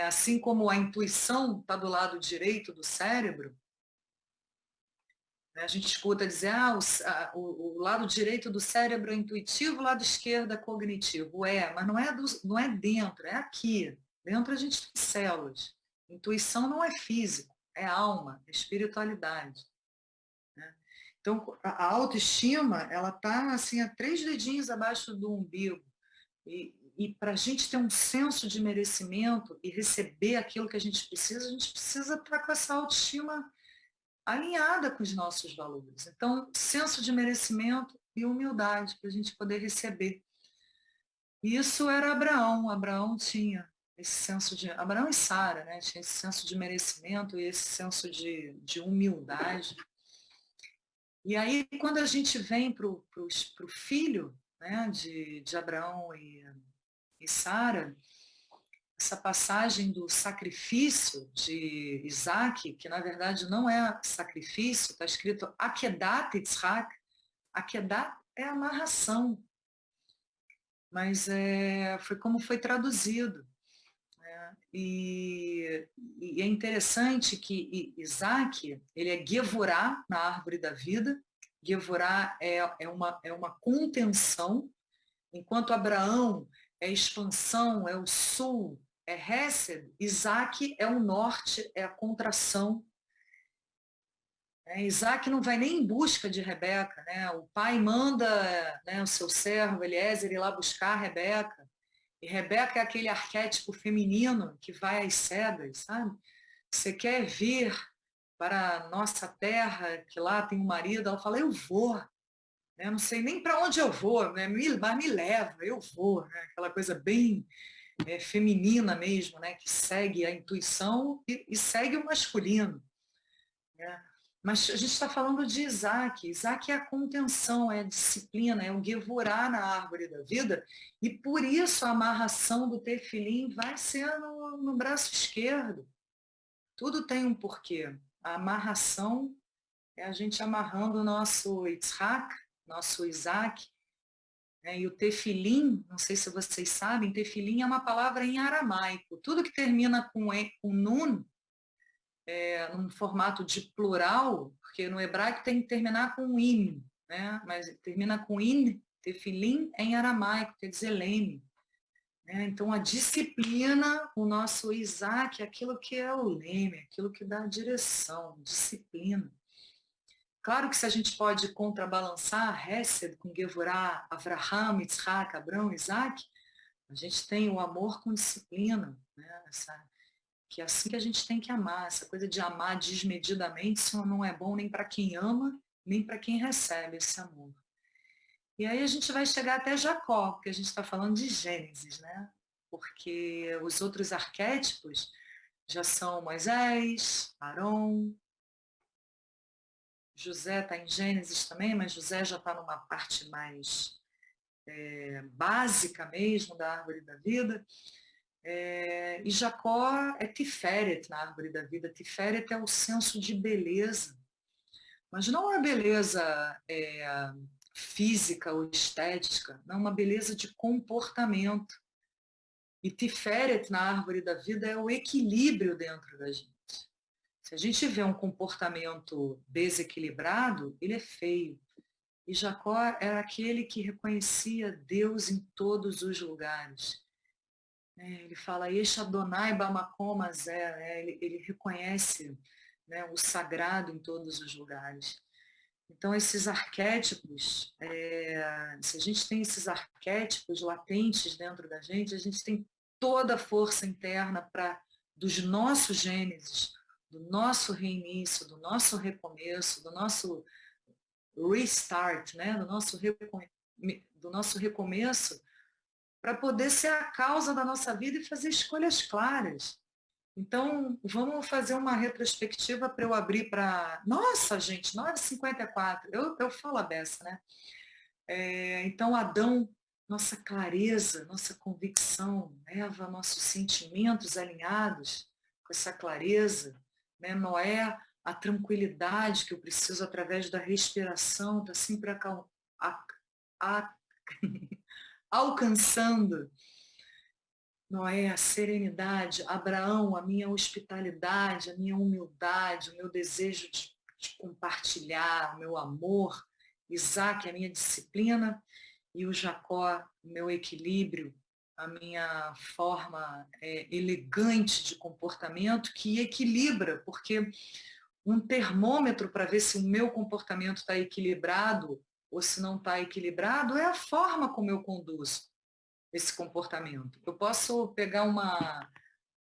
Assim como a intuição está do lado direito do cérebro, né? A gente escuta dizer, o lado direito do cérebro é intuitivo, o lado esquerdo é cognitivo. Mas não é dentro, é aqui. Dentro a gente tem células. Intuição não é físico, é alma, é espiritualidade. Então, a autoestima, ela está assim, a 3 dedinhos abaixo do umbigo. E para a gente ter um senso de merecimento e receber aquilo que a gente precisa estar com essa autoestima alinhada com os nossos valores. Então, senso de merecimento e humildade para a gente poder receber. E isso era Abraão. Abraão tinha esse senso de... Abraão e Sara, né? Tinha esse senso de merecimento e esse senso de humildade. E aí, quando a gente vem para o filho, né, de Abraão e Sara, essa passagem do sacrifício de Isaac, que na verdade não é sacrifício, está escrito Akedat Yitzhak. Akedat é amarração, mas foi como foi traduzido. E é interessante que Isaac, ele é Gevurá na árvore da vida. Gevurá é uma contenção, enquanto Abraão é expansão, é o sul, é Hesed, Isaac é o norte, é a contração. Isaac não vai nem em busca de Rebeca, né? O pai manda, né, o seu servo Eliezer ir lá buscar a Rebeca. E Rebeca é aquele arquétipo feminino que vai às cegas, sabe? Você quer vir para a nossa terra, que lá tem um marido, ela fala, eu vou. Não sei nem para onde eu vou, né? Mas me leva, eu vou. Né? Aquela coisa bem feminina mesmo, né? Que segue a intuição e segue o masculino, né? Mas a gente está falando de Isaac. Isaac é a contenção, é a disciplina, é o Gevorá na árvore da vida, e por isso a amarração do tefilim vai ser no braço esquerdo. Tudo tem um porquê. A amarração é a gente amarrando o nosso Yitzhak, nosso Isaac, né? E o tefilim, não sei se vocês sabem, tefilim é uma palavra em aramaico. Tudo que termina com nun, num formato de plural, porque no hebraico tem que terminar com in, né? Mas termina com in, tefilim é em aramaico, quer dizer leme. Né? Então a disciplina, o nosso Isaac, é aquilo que é o leme, aquilo que dá a direção, disciplina. Claro que se a gente pode contrabalançar Hesed com Gevurah, Avraham, Yitzhak, Abrão, Isaac, a gente tem o amor com disciplina, né? Que é assim que a gente tem que amar. Essa coisa de amar desmedidamente, isso não é bom nem para quem ama, nem para quem recebe esse amor. E aí a gente vai chegar até Jacó, porque a gente está falando de Gênesis, né? Porque os outros arquétipos já são Moisés, Arão, José está em Gênesis também, mas José já está numa parte mais básica mesmo da árvore da vida. E Jacó é Tiferet na árvore da vida. Tiferet é o senso de beleza, mas não é beleza física ou estética, não, uma beleza de comportamento. E Tiferet na árvore da vida é o equilíbrio dentro da gente. Se a gente vê um comportamento desequilibrado, ele é feio. E Jacó era aquele que reconhecia Deus em todos os lugares. Ele fala, Eish Adonai Bamakom Azeh, ele reconhece, né, o sagrado em todos os lugares. Então, esses arquétipos, se a gente tem esses arquétipos latentes dentro da gente, a gente tem toda a força interna dos nossos gênesis, do nosso reinício, do nosso recomeço, do nosso restart, né? do nosso recomeço, para poder ser a causa da nossa vida e fazer escolhas claras. Então, vamos fazer uma retrospectiva para eu abrir para... Nossa, gente, 9h54, eu falo a beça, né? Então, Adão, nossa clareza, nossa convicção, Eva, nossos sentimentos alinhados com essa clareza, né? Noé, a tranquilidade que eu preciso através da respiração, está sempre alcançando. Noé, a serenidade, Abraão, a minha hospitalidade, a minha humildade, o meu desejo de compartilhar, o meu amor, Isaac, a minha disciplina, e o Jacó, o meu equilíbrio, a minha forma elegante de comportamento que equilibra, porque um termômetro para ver se o meu comportamento está equilibrado ou se não está equilibrado é a forma como eu conduzo esse comportamento. Eu posso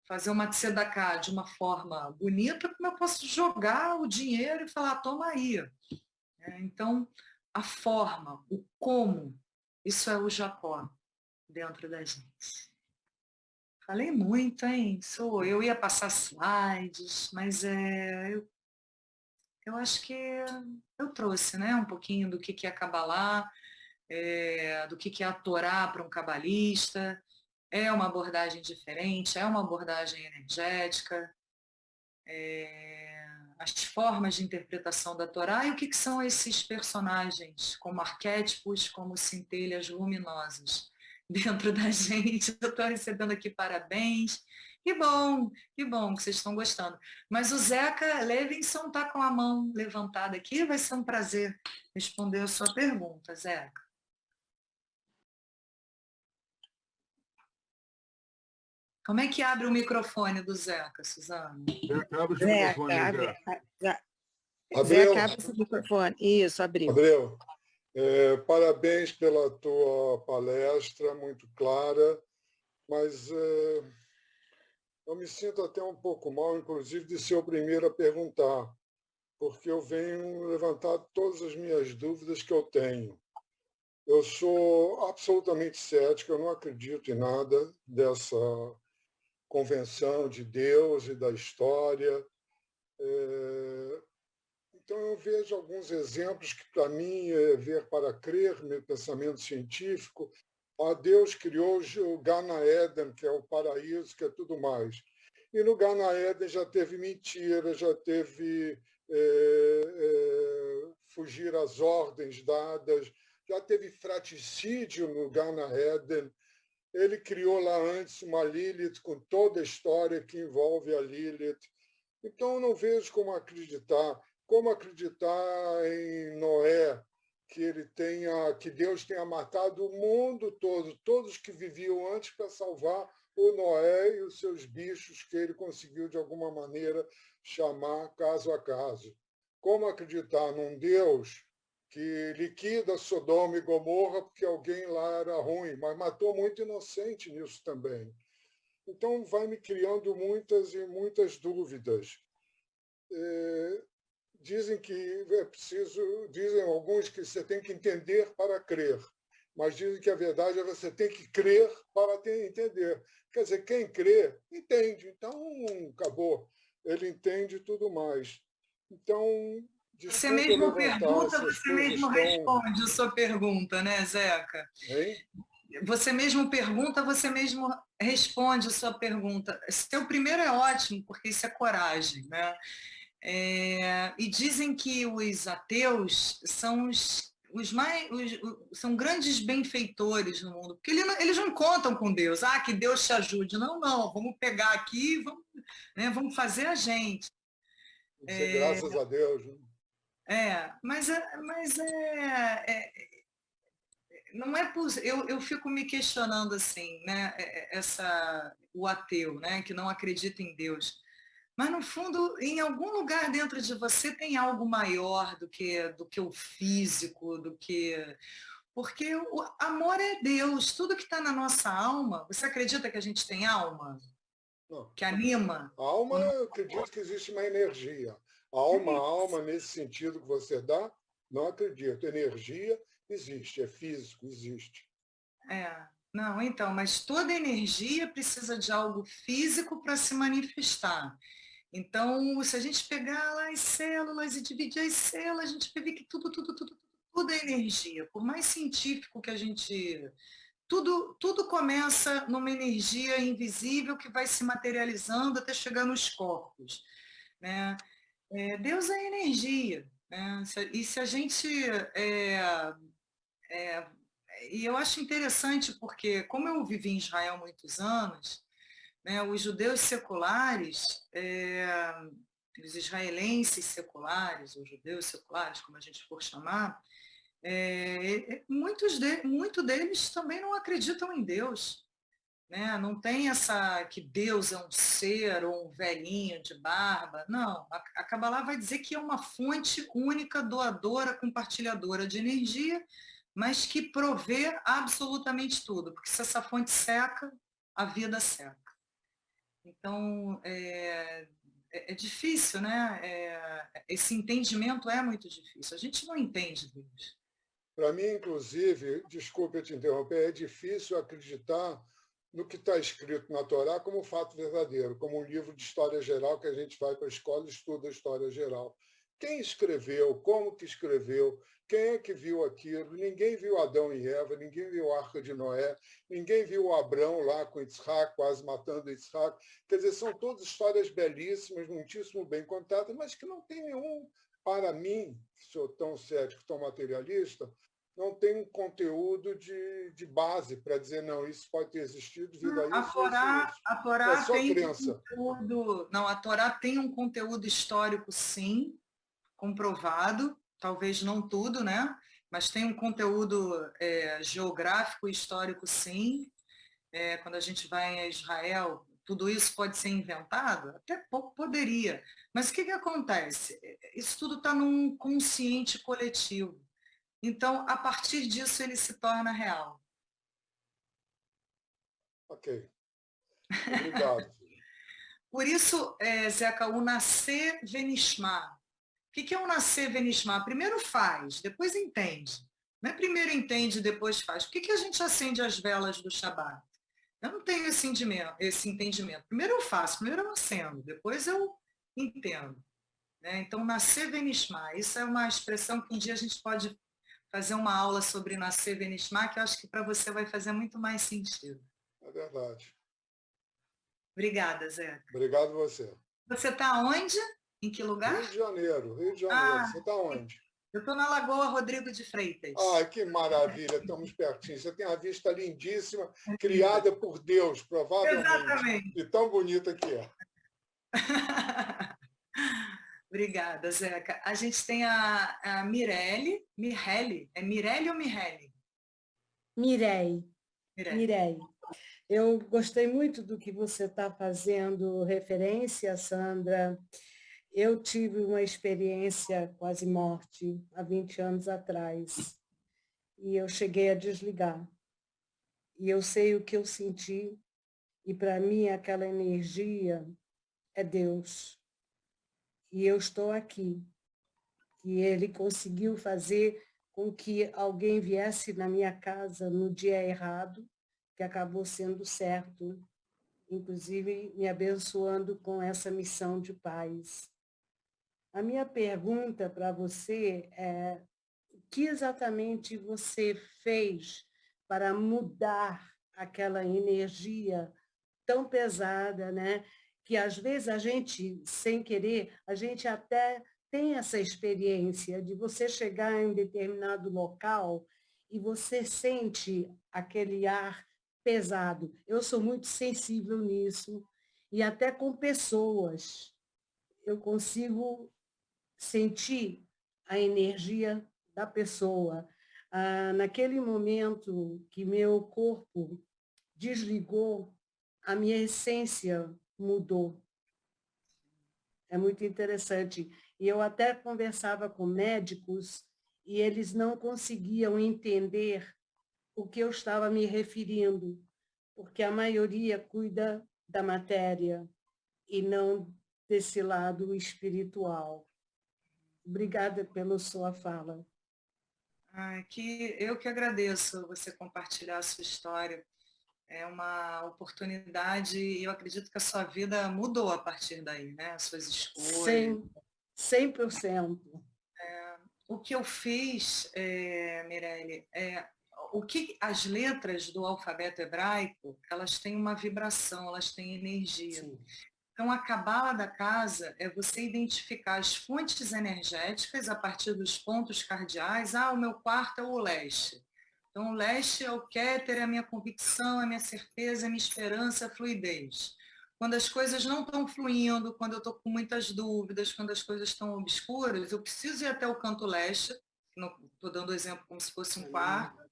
fazer uma tzedakah de uma forma bonita, como eu posso jogar o dinheiro e falar, toma aí. Então, a forma, o como, isso é o Jacó dentro da gente. Falei muito, hein? Eu ia passar slides, mas eu acho que eu trouxe, né, um pouquinho do que é Kabbalah, do que é a Torá para um cabalista. É uma abordagem diferente, é uma abordagem energética, as formas de interpretação da Torá e o que são esses personagens como arquétipos, como centelhas luminosas dentro da gente. Eu estou recebendo aqui parabéns. Que bom que vocês estão gostando. Mas o Zeca Levinson está com a mão levantada aqui, vai ser um prazer responder a sua pergunta, Zeca. Como é que abre o microfone do Zeca, Suzana? Zeca, abre o microfone, Zeca. Abreu. Zeca, abre o microfone. Isso, abriu. Abreu, parabéns pela tua palestra, muito clara, mas eu me sinto até um pouco mal, inclusive, de ser o primeiro a perguntar, porque eu venho levantar todas as minhas dúvidas que eu tenho. Eu sou absolutamente cético, eu não acredito em nada dessa convenção de Deus e da história. Então, eu vejo alguns exemplos que, para mim, é ver para crer, meu pensamento científico. Deus criou o Gana Éden, que é o paraíso, que é tudo mais. E no Gana Éden já teve mentira, já teve fugir às ordens dadas, já teve fratricídio no Gana Éden. Ele criou lá antes uma Lilith, com toda a história que envolve a Lilith. Então, eu não vejo como acreditar em Noé, que Deus tenha matado o mundo todo, todos que viviam antes, para salvar o Noé e os seus bichos que ele conseguiu, de alguma maneira, chamar caso a caso. Como acreditar num Deus que liquida Sodoma e Gomorra porque alguém lá era ruim, mas matou muito inocente nisso também? Então, vai me criando muitas e muitas dúvidas. Dizem que é preciso, dizem alguns que você tem que entender para crer, mas dizem que a verdade é que você tem que crer para entender. Quer dizer, quem crê, entende. Então, acabou. Ele entende tudo mais. Então, você mesmo pergunta, você mesmo responde a sua pergunta, né, Zeca? Hein? Você mesmo pergunta, você mesmo responde a sua pergunta. Seu primeiro é ótimo, porque isso é coragem, né? E dizem que os ateus são são grandes benfeitores no mundo, porque eles não contam com Deus. Que Deus te ajude. Não, vamos pegar aqui e vamos fazer a gente. Graças a Deus. Mas não é possível. Eu fico me questionando assim, né? O ateu, né? Que não acredita em Deus. Mas, no fundo, em algum lugar dentro de você tem algo maior do que o físico, porque o amor é Deus. Tudo que está na nossa alma, você acredita que a gente tem alma? Não. Que anima? A alma, eu acredito que existe uma energia. Alma, nesse sentido que você dá, não acredito. Energia existe, é físico, existe. Não, então, mas toda energia precisa de algo físico para se manifestar. Então, se a gente pegar lá as células e dividir as células, a gente vai ver que tudo é energia. Por mais científico que a gente... Tudo começa numa energia invisível que vai se materializando até chegar nos corpos, né? Deus é energia, né? E se a gente... e eu acho interessante porque, como eu vivi em Israel há muitos anos, né, os judeus seculares, os israelenses seculares, os judeus seculares, como a gente for chamar, muito deles também não acreditam em Deus. Né? Não tem que Deus é um ser ou um velhinho de barba. Não, a Kabbalah vai dizer que é uma fonte única, doadora, compartilhadora de energia, mas que provê absolutamente tudo, porque se essa fonte seca, a vida seca. Então, é difícil, né? Esse entendimento é muito difícil. A gente não entende Deus. Para mim, inclusive, desculpe te interromper, é difícil acreditar no que está escrito na Torá como fato verdadeiro, como um livro de história geral que a gente vai para a escola e estuda a história geral. Quem escreveu, como que escreveu, quem é que viu aquilo? Ninguém viu Adão e Eva, ninguém viu a Arca de Noé, ninguém viu Abrão lá com Isaac, quase matando Isaac. Quer dizer, são todas histórias belíssimas, muitíssimo bem contadas, mas que não tem nenhum, para mim, sou tão cético, tão materialista, não tem um conteúdo de base para dizer, não, isso pode ter existido devido a isso. A Torá é só tem crença. Não, a Torá tem um conteúdo histórico, sim, comprovado, talvez não tudo, né? Mas tem um conteúdo geográfico e histórico, sim. Quando a gente vai a Israel, tudo isso pode ser inventado? Até poderia. Mas o que acontece? Isso tudo está num consciente coletivo. Então, a partir disso, ele se torna real. Ok. Obrigado. Por isso, Zeca, o nascer venishma. O que é o nascer venishma? Primeiro faz, depois entende. Não é primeiro entende e depois faz. Por que a gente acende as velas do Shabat? Eu não tenho esse entendimento. Primeiro eu faço, primeiro eu acendo, depois eu entendo. Né? Então, nascer Venishma, isso é uma expressão que um dia a gente pode fazer uma aula sobre nascer Venishma, que eu acho que para você vai fazer muito mais sentido. É verdade. Obrigada, Zeca. Obrigado você. Você está onde? Em que lugar? Rio de Janeiro, Rio de Janeiro. Você está onde? Eu estou na Lagoa Rodrigo de Freitas. Ai, que maravilha, estamos pertinho. Você tem uma vista lindíssima, criada por Deus, provavelmente. Exatamente. E tão bonita que é. Obrigada, Zeca. A gente tem a Mirelle. É Mirelle ou Mirelle? Mirei. Eu gostei muito do que você está fazendo referência, Sandra. Eu tive uma experiência quase morte há 20 anos atrás e eu cheguei a desligar. E eu sei o que eu senti e para mim aquela energia é Deus. E eu estou aqui. E ele conseguiu fazer com que alguém viesse na minha casa no dia errado, que acabou sendo certo, inclusive me abençoando com essa missão de paz. A minha pergunta para você é: o que exatamente você fez para mudar aquela energia tão pesada, né? Que às vezes a gente, sem querer, a gente até tem essa experiência de você chegar em um determinado local e você sente aquele ar pesado. Eu sou muito sensível nisso, e até com pessoas eu consigo sentir a energia da pessoa. Naquele momento que meu corpo desligou, a minha essência mudou. É muito interessante. E eu até conversava com médicos e eles não conseguiam entender o que eu estava me referindo, porque a maioria cuida da matéria e não desse lado espiritual. Obrigada pela sua fala. Eu que agradeço você compartilhar a sua história. É uma oportunidade e eu acredito que a sua vida mudou a partir daí, né? As suas escolhas. 100%. O que eu fiz, Mirelle, o que as letras do alfabeto hebraico, elas têm uma vibração, elas têm energia. Sim. Então, a cabala da casa é você identificar as fontes energéticas a partir dos pontos cardeais. O meu quarto é o leste. Então, o leste é o Keter, é a minha convicção, é a minha certeza, é a minha esperança, a fluidez. Quando as coisas não estão fluindo, quando eu estou com muitas dúvidas, quando as coisas estão obscuras, eu preciso ir até o canto leste, estou dando exemplo como se fosse um quarto,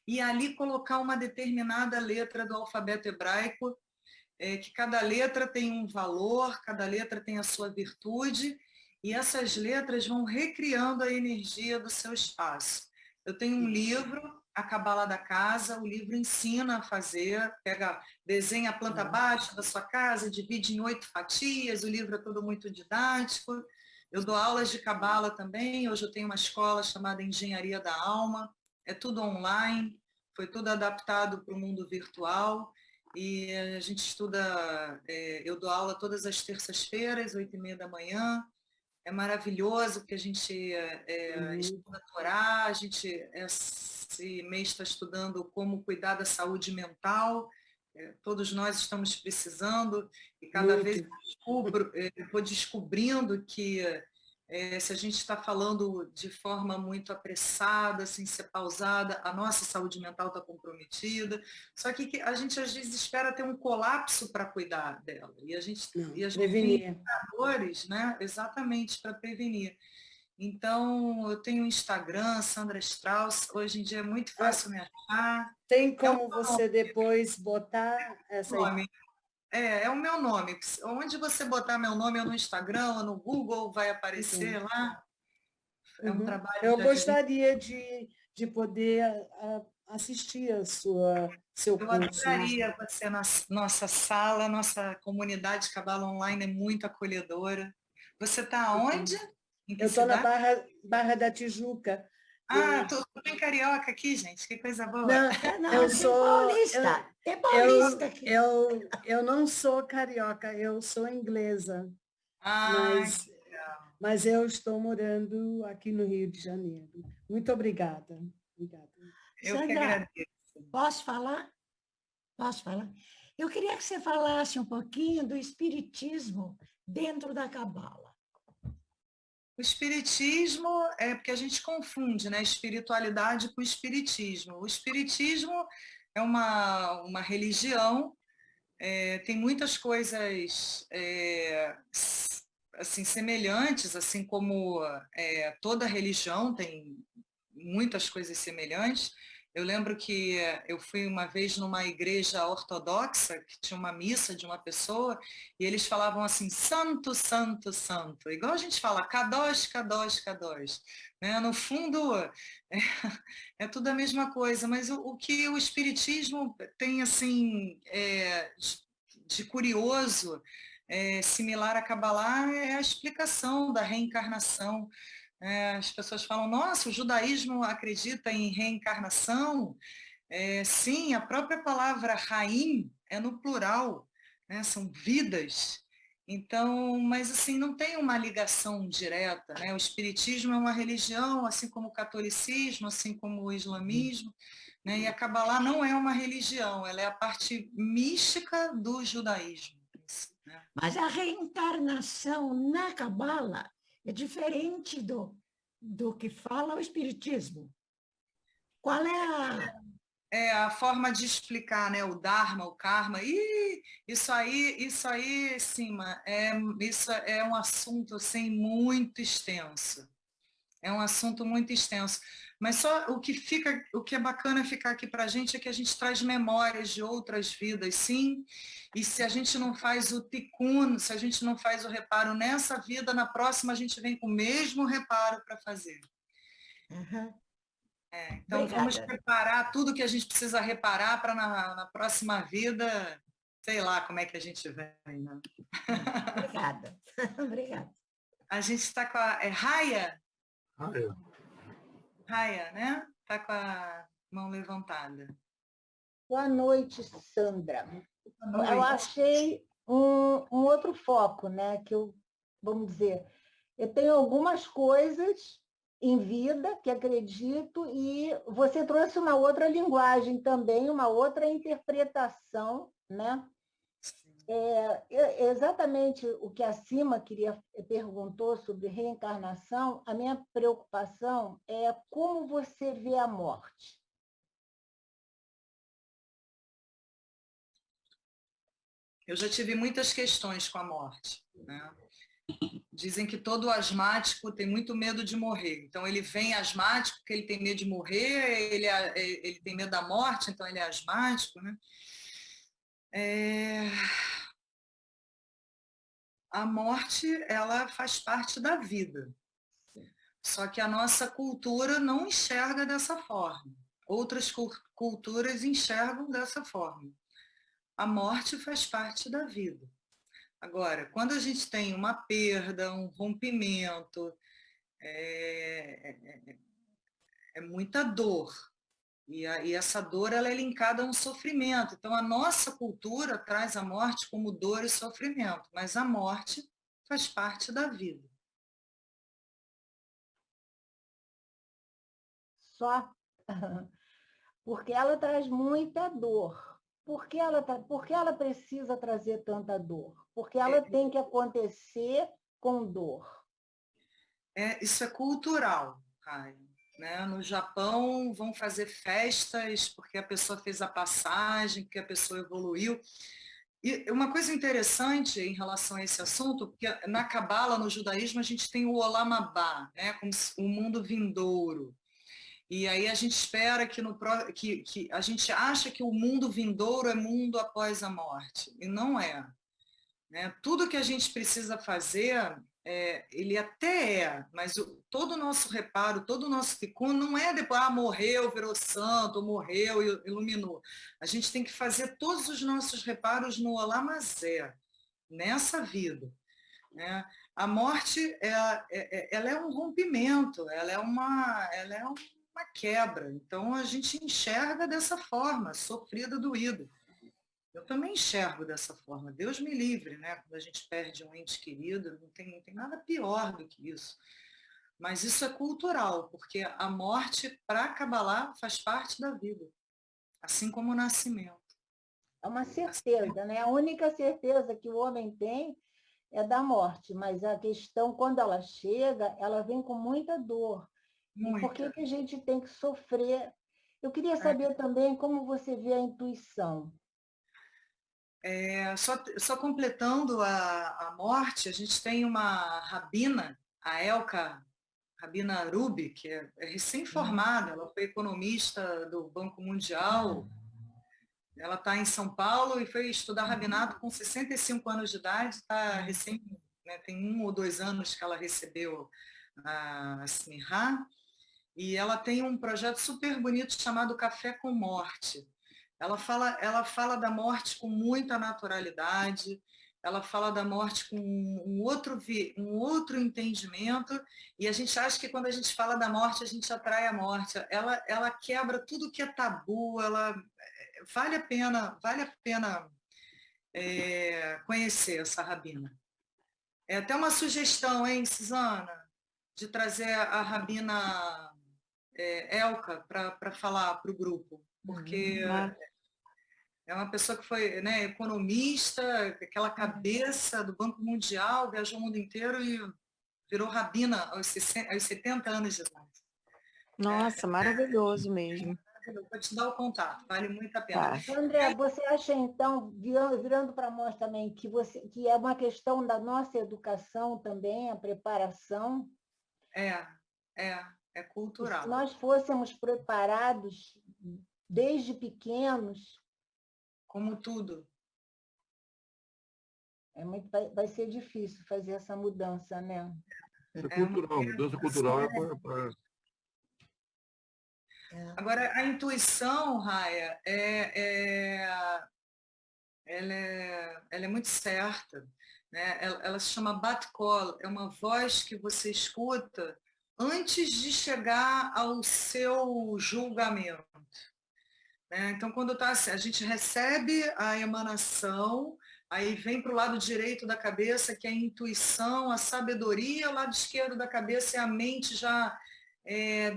e ali colocar uma determinada letra do alfabeto hebraico, que cada letra tem um valor, cada letra tem a sua virtude, e essas letras vão recriando a energia do seu espaço. Eu tenho um livro, A Cabala da Casa, o livro ensina a fazer, desenha a planta baixa da sua casa, divide em 8 fatias, o livro é todo muito didático. Eu dou aulas de cabala também, hoje eu tenho uma escola chamada Engenharia da Alma, é tudo online, foi tudo adaptado para o mundo virtual. E a gente estuda, eu dou aula todas as terças-feiras, 8h30 da manhã. É maravilhoso porque a gente estuda a Torá, a gente esse mês está estudando como cuidar da saúde mental. Todos nós estamos precisando e cada vez eu vou descobrindo que se a gente está falando de forma muito apressada, sem ser pausada, a nossa saúde mental está comprometida. Só que a gente às vezes espera ter um colapso para cuidar dela. E a gente prevenir. Indicadores, né? Exatamente, para prevenir. Então, eu tenho um Instagram, Sandra Strauss, hoje em dia é muito fácil me achar. Tem como você depois botar essa... nome. É o meu nome. Onde você botar meu nome, ou no Instagram, ou no Google, vai aparecer lá. É um trabalho. Eu gostaria de poder assistir seu curso. Eu adoraria você na nossa sala, nossa comunidade Cabala Online é muito acolhedora. Você está onde? Eu estou na Barra da Tijuca, Tô bem carioca aqui, gente, que coisa boa. Não, Não, tem paulista. Tem paulista aqui. eu não sou carioca, eu sou inglesa, mas eu estou morando aqui no Rio de Janeiro. Muito obrigada. Obrigada. Eu que Sandra, agradeço. posso falar? Posso falar? Eu queria que você falasse um pouquinho do espiritismo dentro da cabala. O espiritismo é porque a gente confunde, né, espiritualidade com espiritismo. O espiritismo é uma religião, tem muitas coisas assim semelhantes, assim como toda religião tem muitas coisas semelhantes. Eu lembro que eu fui uma vez numa igreja ortodoxa, que tinha uma missa de uma pessoa, e eles falavam assim, santo, santo, santo. Igual a gente fala, kadosh, kadosh, kadosh. Né? No fundo, é tudo a mesma coisa, mas o que o espiritismo tem assim de curioso, similar a Kabbalah, é a explicação da reencarnação. As pessoas falam, nossa, o judaísmo acredita em reencarnação? Sim, a própria palavra Haim é no plural, né? São vidas. Então, mas assim, não tem uma ligação direta, né? O espiritismo é uma religião, assim como o catolicismo, assim como o islamismo, né? E a Kabbalah não é uma religião, ela é a parte mística do judaísmo. Né? Mas a reencarnação na cabala é diferente do que fala o espiritismo. Qual é A forma de explicar, né? O Dharma, o Karma, isso aí, Sima, isso é um assunto assim, muito extenso. É um assunto muito extenso. Mas só o que é bacana ficar aqui para a gente é que a gente traz memórias de outras vidas, sim. E se a gente não faz o tikkun, se a gente não faz o reparo nessa vida, na próxima a gente vem com o mesmo reparo para fazer. Uhum. Então Obrigada. vamos preparar tudo que a gente precisa reparar para na próxima vida, sei lá como é que a gente vem. Né? Obrigada. Obrigada. A gente está com a Raya? Raya. Raya, né? Está com a mão levantada. Boa noite, Sandra. Boa noite. Eu achei um outro foco, né? Vamos dizer, eu tenho algumas coisas em vida que acredito e você trouxe uma outra linguagem também, uma outra interpretação, né? Exatamente o que a Sima perguntou sobre reencarnação, a minha preocupação é como você vê a morte. Eu já tive muitas questões com a morte. Né? Dizem que todo asmático tem muito medo de morrer. Então ele vem asmático porque ele tem medo de morrer, ele tem medo da morte, então ele é asmático. Né? A morte, ela faz parte da vida. Só que a nossa cultura não enxerga dessa forma. Outras culturas enxergam dessa forma. A morte faz parte da vida. Agora, quando a gente tem uma perda, um rompimento, é muita dor. E essa dor ela é linkada a um sofrimento. Então, a nossa cultura traz a morte como dor e sofrimento, mas a morte faz parte da vida. Só porque ela traz muita dor. Por que ela precisa trazer tanta dor? Porque ela tem que acontecer com dor. Isso é cultural, Caio. Né? No Japão vão fazer festas porque a pessoa fez a passagem, porque a pessoa evoluiu. E uma coisa interessante em relação a esse assunto, porque na Cabala, no judaísmo, a gente tem o Olam Abá, né? Como o mundo vindouro. E aí a gente espera que a gente acha que o mundo vindouro é mundo após a morte. E não é. Né? Tudo que a gente precisa fazer, ele até mas todo o nosso reparo, todo o nosso tikkun não é depois, morreu, virou santo, morreu, iluminou. A gente tem que fazer todos os nossos reparos no Olam Hazé, nessa vida. Né? A morte ela é um rompimento, ela é uma quebra. Então, a gente enxerga dessa forma, sofrida, doída. Eu também enxergo dessa forma. Deus me livre, né? Quando a gente perde um ente querido, não tem nada pior do que isso. Mas isso é cultural, porque a morte, para a Kabbalah, faz parte da vida, assim como o nascimento. É uma certeza, né? A única certeza que o homem tem é da morte, mas a questão, quando ela chega, ela vem com muita dor. E por que Muita. que a gente tem que sofrer? Eu queria É. saber também como você vê a intuição. Só completando a morte, a gente tem uma rabina, a Elka Rabina Rubi, que é recém-formada, ela foi economista do Banco Mundial, ela está em São Paulo e foi estudar rabinato com 65 anos de idade, está recém, né, tem 1 ou 2 anos que ela recebeu a Smirá, e ela tem um projeto super bonito chamado Café com Morte. Ela fala da morte com muita naturalidade, ela fala da morte com um outro entendimento, e a gente acha que quando a gente fala da morte, a gente atrai a morte. Ela quebra tudo que é tabu, vale a pena conhecer essa rabina. É até uma sugestão, hein, Suzana, de trazer a rabina Elka para falar para o grupo, porque é uma pessoa que foi, né, economista, aquela cabeça do Banco Mundial, viajou o mundo inteiro e virou rabina aos 70 anos de idade. Nossa, maravilhoso mesmo. Vou te dar o contato, vale muito a pena. Tá. André, você acha, então, virando para nós também, que é uma questão da nossa educação também, a preparação? É E se cultural. nós fôssemos preparados desde pequenos, Como tudo. vai ser difícil fazer essa mudança, né? É cultural, mudança cultural Agora, a intuição, Raia, ela é muito certa. Né? Ela se chama Bat Kol, é uma voz que você escuta antes de chegar ao seu julgamento. Né? Então, quando a gente recebe a emanação, aí vem para o lado direito da cabeça, que é a intuição, a sabedoria, o lado esquerdo da cabeça é a mente já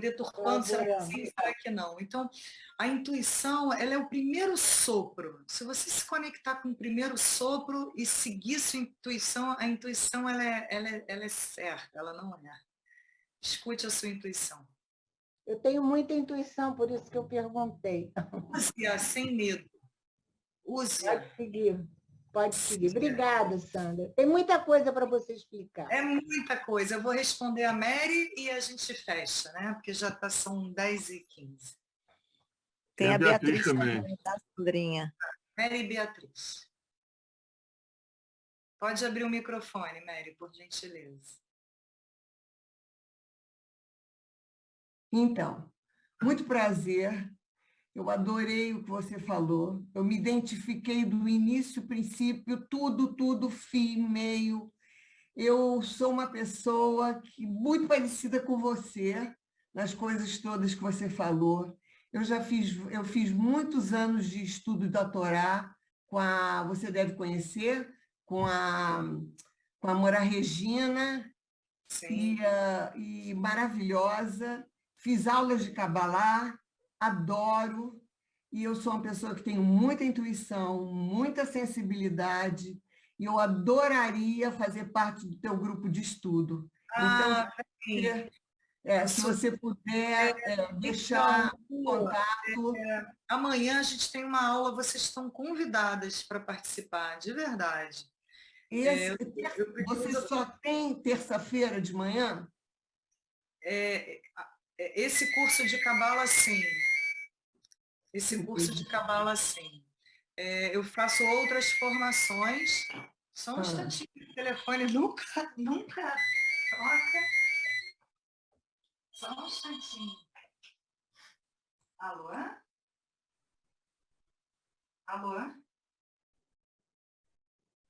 deturpando, será que sim, será que não? Então, a intuição, ela é o primeiro sopro. Se você se conectar com o primeiro sopro e seguir sua intuição, a intuição ela é certa, ela não é. Escute a sua intuição. Eu tenho muita intuição, por isso que eu perguntei. Use-a sem medo. Use-a. Pode seguir. Pode seguir. Obrigada, Sandra. Tem muita coisa para você explicar. É muita coisa. Eu vou responder a Mary e a gente fecha, né? Porque já são 10h15. Tem a Beatriz também, tá, Sandrinha? Mary e Beatriz. Pode abrir o microfone, Mary, por gentileza. Então, muito prazer. Eu adorei o que você falou. Eu me identifiquei do início, princípio, tudo, fim, meio. Eu sou uma pessoa muito parecida com você, nas coisas todas que você falou. Eu fiz muitos anos de estudo da Torá, você deve conhecer, com a Mora Regina, e maravilhosa. Fiz aulas de Kabbalah, adoro, e eu sou uma pessoa que tenho muita intuição, muita sensibilidade, e eu adoraria fazer parte do teu grupo de estudo. Então, se você puder deixar contato. Amanhã a gente tem uma aula, vocês estão convidadas para participar, de verdade. Você só tem terça-feira de manhã? Esse curso de Kabbalah, sim. Esse curso de Kabbalah, sim. Eu faço outras formações. Só um instantinho, o telefone nunca toca. Só um instantinho. Alô? Alô?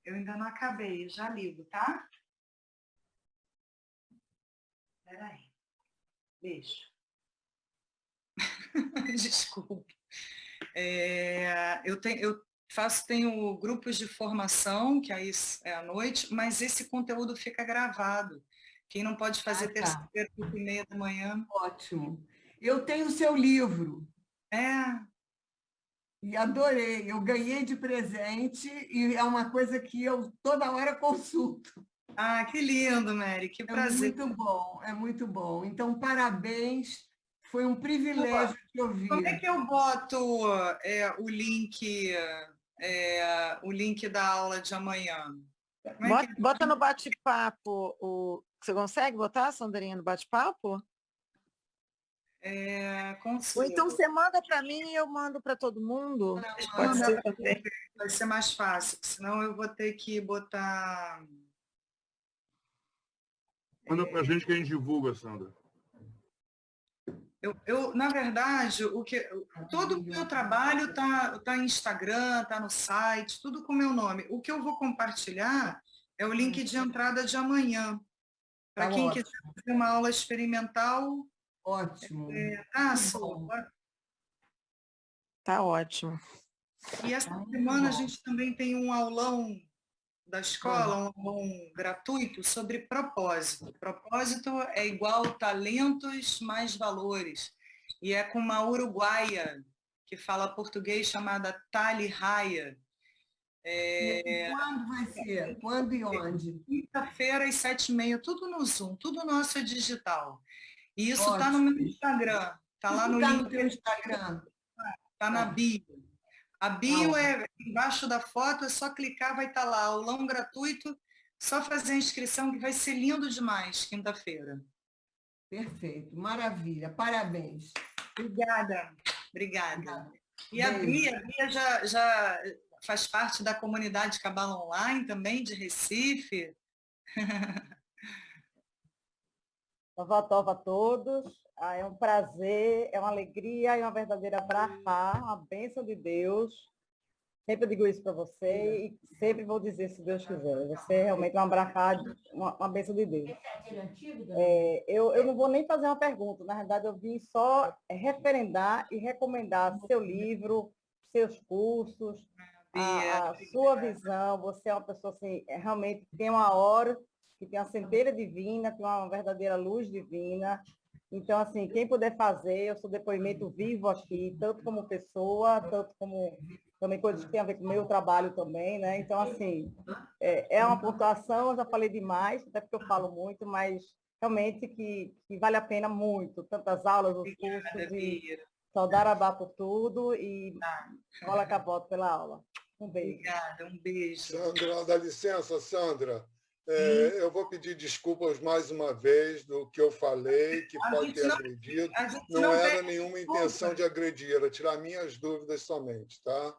Eu ainda não acabei, eu já ligo, tá? Espera aí. Beijo. Desculpa. Tenho grupos de formação, que aí é à noite, mas esse conteúdo fica gravado. Quem não pode fazer terça-feira, 8h30 da manhã. Ótimo. Eu tenho o seu livro. É. E adorei. Eu ganhei de presente e é uma coisa que eu toda hora consulto. Ah, que lindo, Mary, que prazer. É muito bom, é muito bom. Então, parabéns. Foi um privilégio te ouvir. Como é que eu boto o link da aula de amanhã? Bota no bate-papo. Você consegue botar, Sandrinha, no bate-papo? Consigo. Ou então você manda para mim e eu mando para todo mundo. Não, Pode ser também. Vai ser mais fácil, senão eu vou ter que botar... Manda para a gente que a gente divulga, Sandra. Na verdade, todo o meu trabalho tá no Instagram, tá no site, tudo com o meu nome. O que eu vou compartilhar é o link de entrada de amanhã. Para quem quiser fazer uma aula experimental. Ótimo. Tá ótimo. E essa semana a gente também tem um aulão da escola, um aulão gratuito sobre propósito. Propósito é igual talentos mais valores. E é com uma uruguaia que fala português chamada Tali Raia. Quando vai ser? Quando e onde? Quinta-feira às 7h30, tudo no Zoom, tudo nosso é digital. E isso está no meu Instagram. Está lá no link. No teu Instagram? Está na bio. A bio é embaixo da foto, é só clicar, vai estar lá, aulão gratuito, só fazer a inscrição que vai ser lindo demais, quinta-feira. Perfeito, maravilha, parabéns. Obrigada. E a Bia já faz parte da comunidade Cabala Online também, de Recife. Tova a todos. É um prazer, é uma alegria e uma verdadeira brachá, uma bênção de Deus. Sempre digo isso para você e sempre vou dizer, se Deus quiser. Você é realmente uma brachá, uma bênção de Deus. Eu não vou nem fazer uma pergunta, na verdade eu vim só referendar e recomendar seu livro, seus cursos, a sua visão. Você é uma pessoa assim, realmente tem uma hora que tem uma centelha divina, tem uma verdadeira luz divina. Então, assim, quem puder fazer, eu sou depoimento vivo aqui, tanto como pessoa, tanto como também coisas que têm a ver com o meu trabalho também, né? Então, assim, é uma pontuação, eu já falei demais, até porque eu falo muito, mas realmente que vale a pena muito, tantas aulas, os cursos, e saudar a Bá por tudo, e rola cabota pela aula. Um beijo. Obrigada, um beijo. Sandra, dá licença, Sandra. Eu vou pedir desculpas mais uma vez do que eu falei, que pode ter agredido. Não era nenhuma intenção de agredir, era tirar minhas dúvidas somente, tá?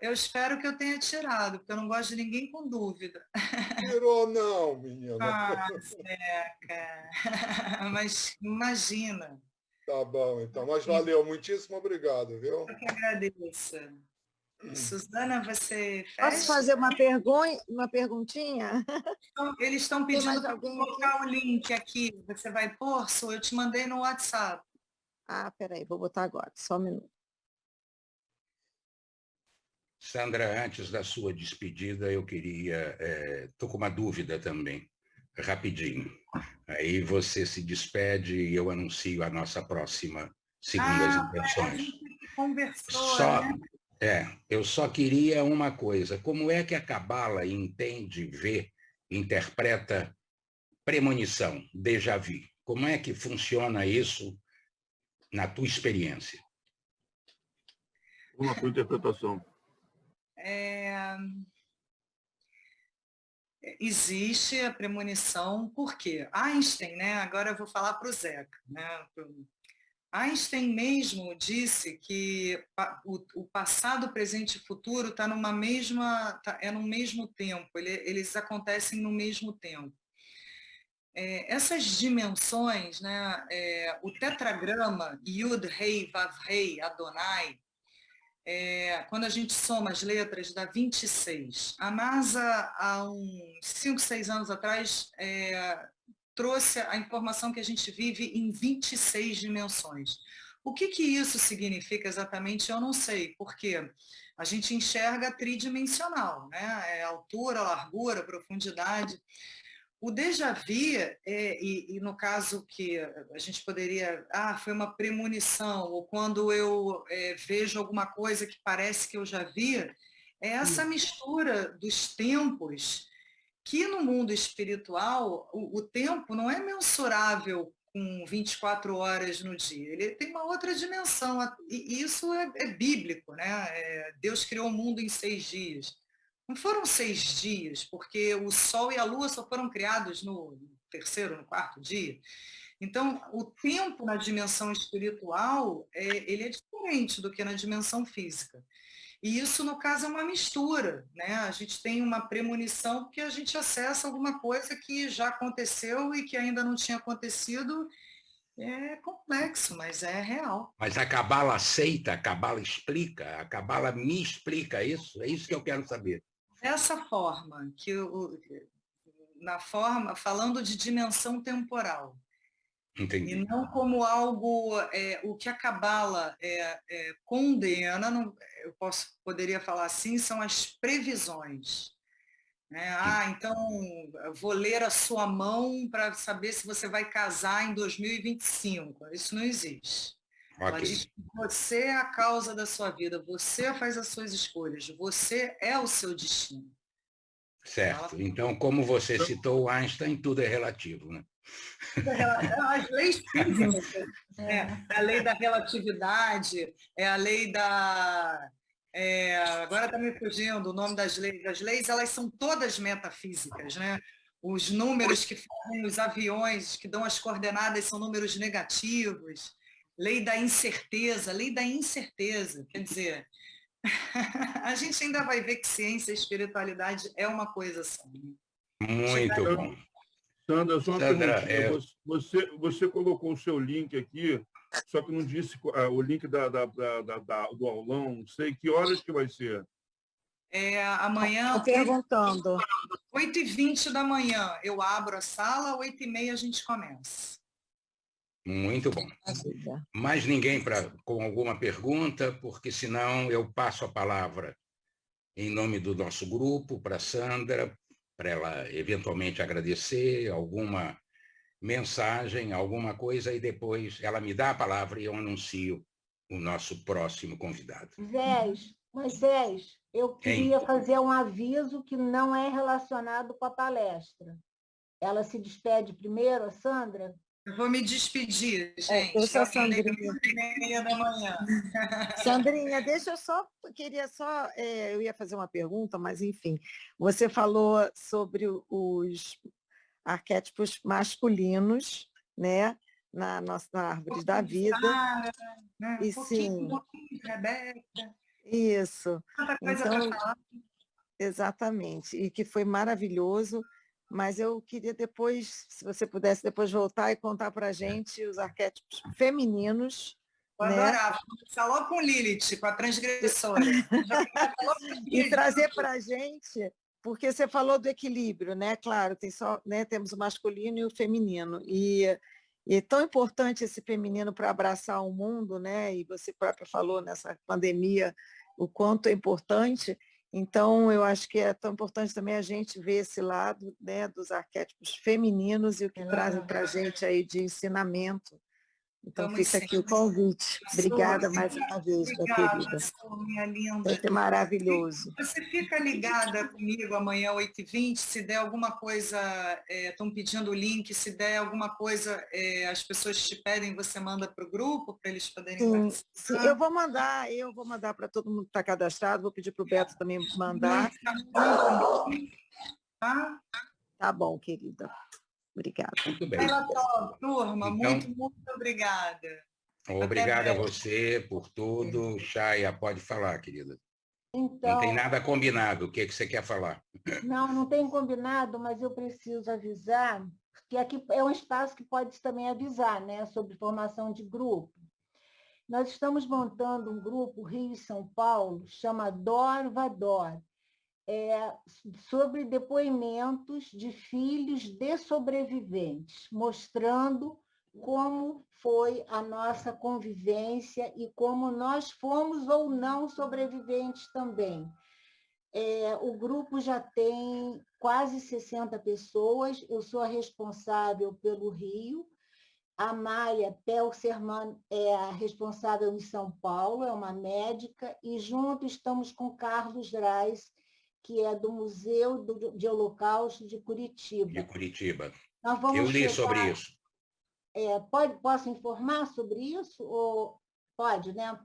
Eu espero que eu tenha tirado, porque eu não gosto de ninguém com dúvida. Tirou não, menina. Zeca. Mas imagina. Tá bom, então. Mas valeu, muitíssimo obrigado, viu? Eu que agradeço. Suzana, você fecha? Posso fazer uma perguntinha? Eles estão pedindo para colocar o link aqui. Você vai pôr, Su? Eu te mandei no WhatsApp. Peraí, vou botar agora, só um minuto. Sandra, antes da sua despedida, eu queria... Estou com uma dúvida também, rapidinho. Aí você se despede e eu anuncio a nossa próxima Segundas Intenções. A gente conversou, né? Eu só queria uma coisa. Como é que a Cabala entende, vê, interpreta premonição, déjà vu? Como é que funciona isso na tua experiência? Uma tua interpretação. Existe a premonição, por quê? Einstein, né? Agora eu vou falar para o Zeca, né? Einstein mesmo disse que o passado, presente e futuro está no mesmo tempo, eles acontecem no mesmo tempo. Essas dimensões, né, o tetragrama Yud, Rei, Vav, Rei, Adonai, quando a gente soma as letras, dá 26. A NASA, há uns 5, 6 anos atrás, trouxe a informação que a gente vive em 26 dimensões. O que isso significa exatamente, eu não sei, porque a gente enxerga tridimensional, né? É altura, largura, profundidade. O déjà vu, e no caso que a gente poderia, foi uma premonição, ou quando eu vejo alguma coisa que parece que eu já vi, é essa mistura dos tempos, que no mundo espiritual, o tempo não é mensurável com 24 horas no dia, ele tem uma outra dimensão, e isso é bíblico, né? Deus criou o mundo em 6 dias. Não foram 6 dias, porque o Sol e a Lua só foram criados no 3º, no 4º dia. Então, o tempo na dimensão espiritual, ele é diferente do que na dimensão física. E isso, no caso, é uma mistura, né? A gente tem uma premonição porque a gente acessa alguma coisa que já aconteceu e que ainda não tinha acontecido. É complexo, mas é real. Mas a Cabala aceita, a Cabala explica, a Cabala me explica isso? É isso que eu quero saber. Dessa forma, falando de dimensão temporal. Entendi. E não como algo, o que a Cabala condena, eu poderia falar assim, são as previsões. Né? Então, eu vou ler a sua mão para saber se você vai casar em 2025. Isso não existe. Okay. Ela diz que você é a causa da sua vida, você faz as suas escolhas, você é o seu destino. Certo. Então, como você citou o Einstein, tudo é relativo, né? As leis físicas, a lei da relatividade, é a lei da... agora está me fugindo o nome das leis. As leis, elas são todas metafísicas, né? Os números que fazem os aviões, que dão as coordenadas, são números negativos. Lei da incerteza, quer dizer, a gente ainda vai ver que ciência e espiritualidade é uma coisa só. Muito bom. Sandra, só uma perguntinha. Você colocou o seu link aqui, só que não disse o link do aulão, não sei que horas que vai ser. Amanhã... Estou perguntando. 8h20 da manhã eu abro a sala, 8h30 a gente começa. Muito bom. Mais ninguém com alguma pergunta, porque senão eu passo a palavra em nome do nosso grupo para a Sandra, para ela eventualmente agradecer alguma mensagem, alguma coisa, e depois ela me dá a palavra e eu anuncio o nosso próximo convidado. Moisés, eu queria fazer um aviso que não é relacionado com a palestra. Ela se despede primeiro, a Sandra? Eu vou me despedir, gente. Deixa a Sandrinha. 8h30 da manhã. Sandrinha, eu ia fazer uma pergunta, mas enfim, você falou sobre os arquétipos masculinos, né, na nossa árvore da vida. Né? E sim, Rebeca. Isso. Tanta coisa para falar. Exatamente, e que foi maravilhoso. Mas eu queria depois, se você pudesse depois voltar e contar para a gente os arquétipos femininos. Eu adorava. Começar logo com Lilith, com a transgressora. E trazer para a gente, porque você falou do equilíbrio, né? Claro, temos o masculino e o feminino. E é tão importante esse feminino para abraçar o mundo, né? E você própria falou nessa pandemia o quanto é importante. Então, eu acho que é tão importante também a gente ver esse lado, né, dos arquétipos femininos e o que trazem para a gente aí de ensinamento. Então, fica aqui o convite. Obrigada mais uma vez, minha querida. Minha linda. Vai ser maravilhoso. Você fica ligada comigo amanhã, 8h20, se der alguma coisa, estão pedindo o link, se der alguma coisa, as pessoas te pedem, você manda para o grupo, para eles poderem participar? Sim, eu vou mandar para todo mundo que está cadastrado, vou pedir para o Beto também mandar. Tá bom, querida. Obrigada. Muito bem. Turma, muito obrigada. Obrigada a você por tudo. Chaya, pode falar, querida. Então, não tem nada combinado. O que você quer falar? Não tem combinado, mas eu preciso avisar, porque aqui é um espaço que pode também avisar, né, sobre formação de grupo. Nós estamos montando um grupo Rio e São Paulo, chama Dor-Vador. Sobre depoimentos de filhos de sobreviventes, mostrando como foi a nossa convivência e como nós fomos ou não sobreviventes também. O grupo já tem quase 60 pessoas, eu sou a responsável pelo Rio, a Mária Pelserman é a responsável em São Paulo, é uma médica, e junto estamos com Carlos Drais, que é do Museu de Holocausto de Curitiba. De Curitiba. Nós vamos eu li sobre isso. Posso informar sobre isso? Ou pode, né?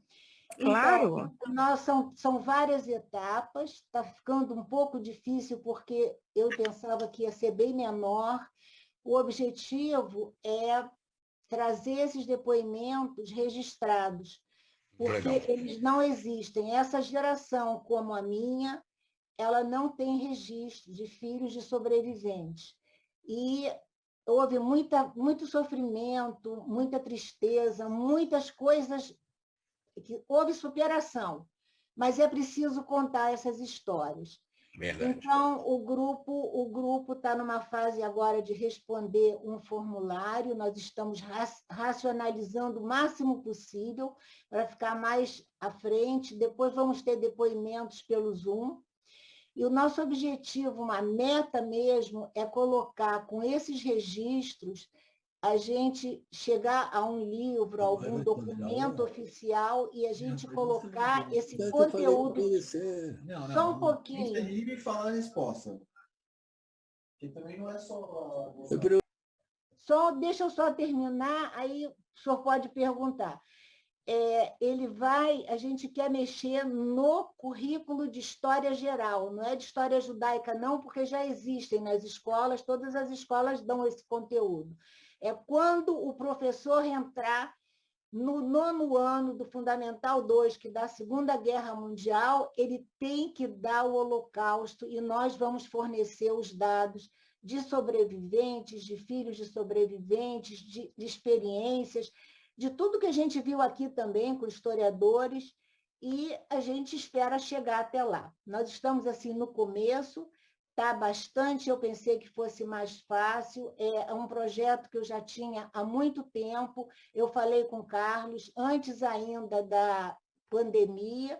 Claro. Então, são várias etapas, está ficando um pouco difícil porque eu pensava que ia ser bem menor. O objetivo é trazer esses depoimentos registrados, porque Legal. eles não existem. Essa geração, como a minha, ela não tem registro de filhos de sobreviventes. E houve muito sofrimento, muita tristeza, muitas coisas, houve superação, mas é preciso contar essas histórias. Verdade. Então, o grupo está numa fase agora de responder um formulário, nós estamos racionalizando o máximo possível para ficar mais à frente, depois vamos ter depoimentos pelo Zoom, e o nosso objetivo, uma meta mesmo, é colocar com esses registros a gente chegar a um livro, a algum documento oficial e a gente colocar esse conteúdo. Só um pouquinho. E falar a resposta. Que também não é só... Deixa eu só terminar, aí o senhor pode perguntar. A gente quer mexer no currículo de história geral, não é de história judaica não, porque já existem nas escolas, todas as escolas dão esse conteúdo. É quando o professor entrar no 9º ano do Fundamental 2, que dá a Segunda Guerra Mundial, ele tem que dar o Holocausto e nós vamos fornecer os dados de sobreviventes, de filhos de sobreviventes, de experiências, de tudo que a gente viu aqui também com historiadores, e a gente espera chegar até lá. Nós estamos assim no começo, está bastante, eu pensei que fosse mais fácil, é um projeto que eu já tinha há muito tempo, eu falei com o Carlos, antes ainda da pandemia,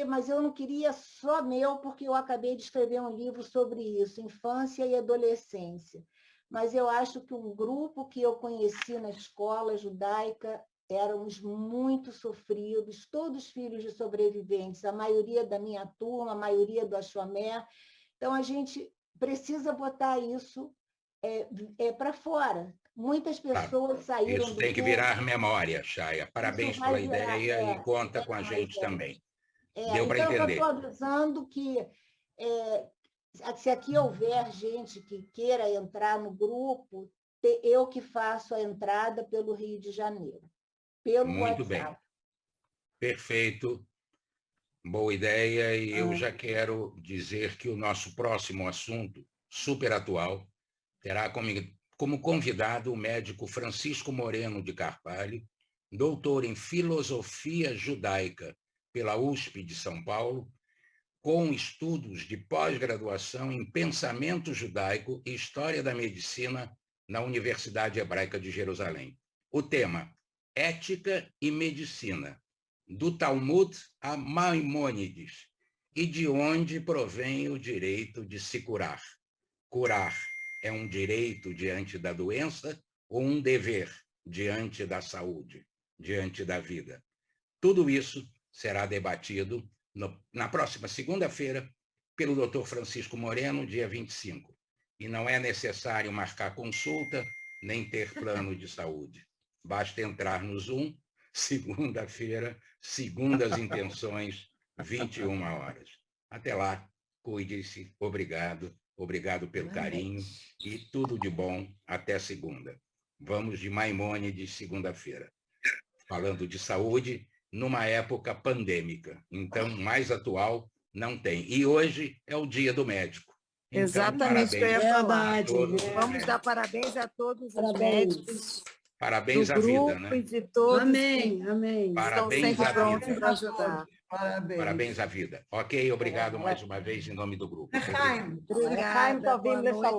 mas eu não queria só meu, porque eu acabei de escrever um livro sobre isso, infância e adolescência. Mas eu acho que um grupo que eu conheci na escola judaica, éramos muito sofridos, todos filhos de sobreviventes, a maioria da minha turma, a maioria do Achomer. Então, a gente precisa botar isso para fora. Muitas pessoas saíram... Isso tem que virar memória, Chaya. Parabéns pela ideia e conta com a gente também. Deu para entender. Eu estou avisando que se aqui houver gente que queira entrar no grupo, eu que faço a entrada pelo Rio de Janeiro, pelo Muito WhatsApp. bem. Perfeito. Boa ideia. E eu já quero dizer que o nosso próximo assunto, super atual, terá como convidado o médico Francisco Moreno de Carvalho, doutor em Filosofia Judaica pela USP de São Paulo, com estudos de pós-graduação em Pensamento Judaico e História da Medicina na Universidade Hebraica de Jerusalém. O tema, Ética e Medicina, do Talmud a Maimônides, e de onde provém o direito de se curar. Curar é um direito diante da doença ou um dever diante da saúde, diante da vida? Tudo isso será debatido na próxima segunda-feira pelo Dr. Francisco Moreno, dia 25. E não é necessário marcar consulta, nem ter plano de saúde. Basta entrar no Zoom, segunda-feira, segundas intenções, 21 horas. Até lá, cuide-se, obrigado pelo carinho e tudo de bom até segunda. Vamos de Maimônides, segunda-feira. Falando de saúde, numa época pandêmica. Então, mais atual, não tem. E hoje é o Dia do Médico. Então, exatamente, que eu ia falar. Vamos dar parabéns a todos os médicos. Parabéns à vida, né? De todos. Amém. Parabéns à vida. Para ajudar. Parabéns à vida. Ok, obrigado mais uma vez em nome do grupo. Obrigada.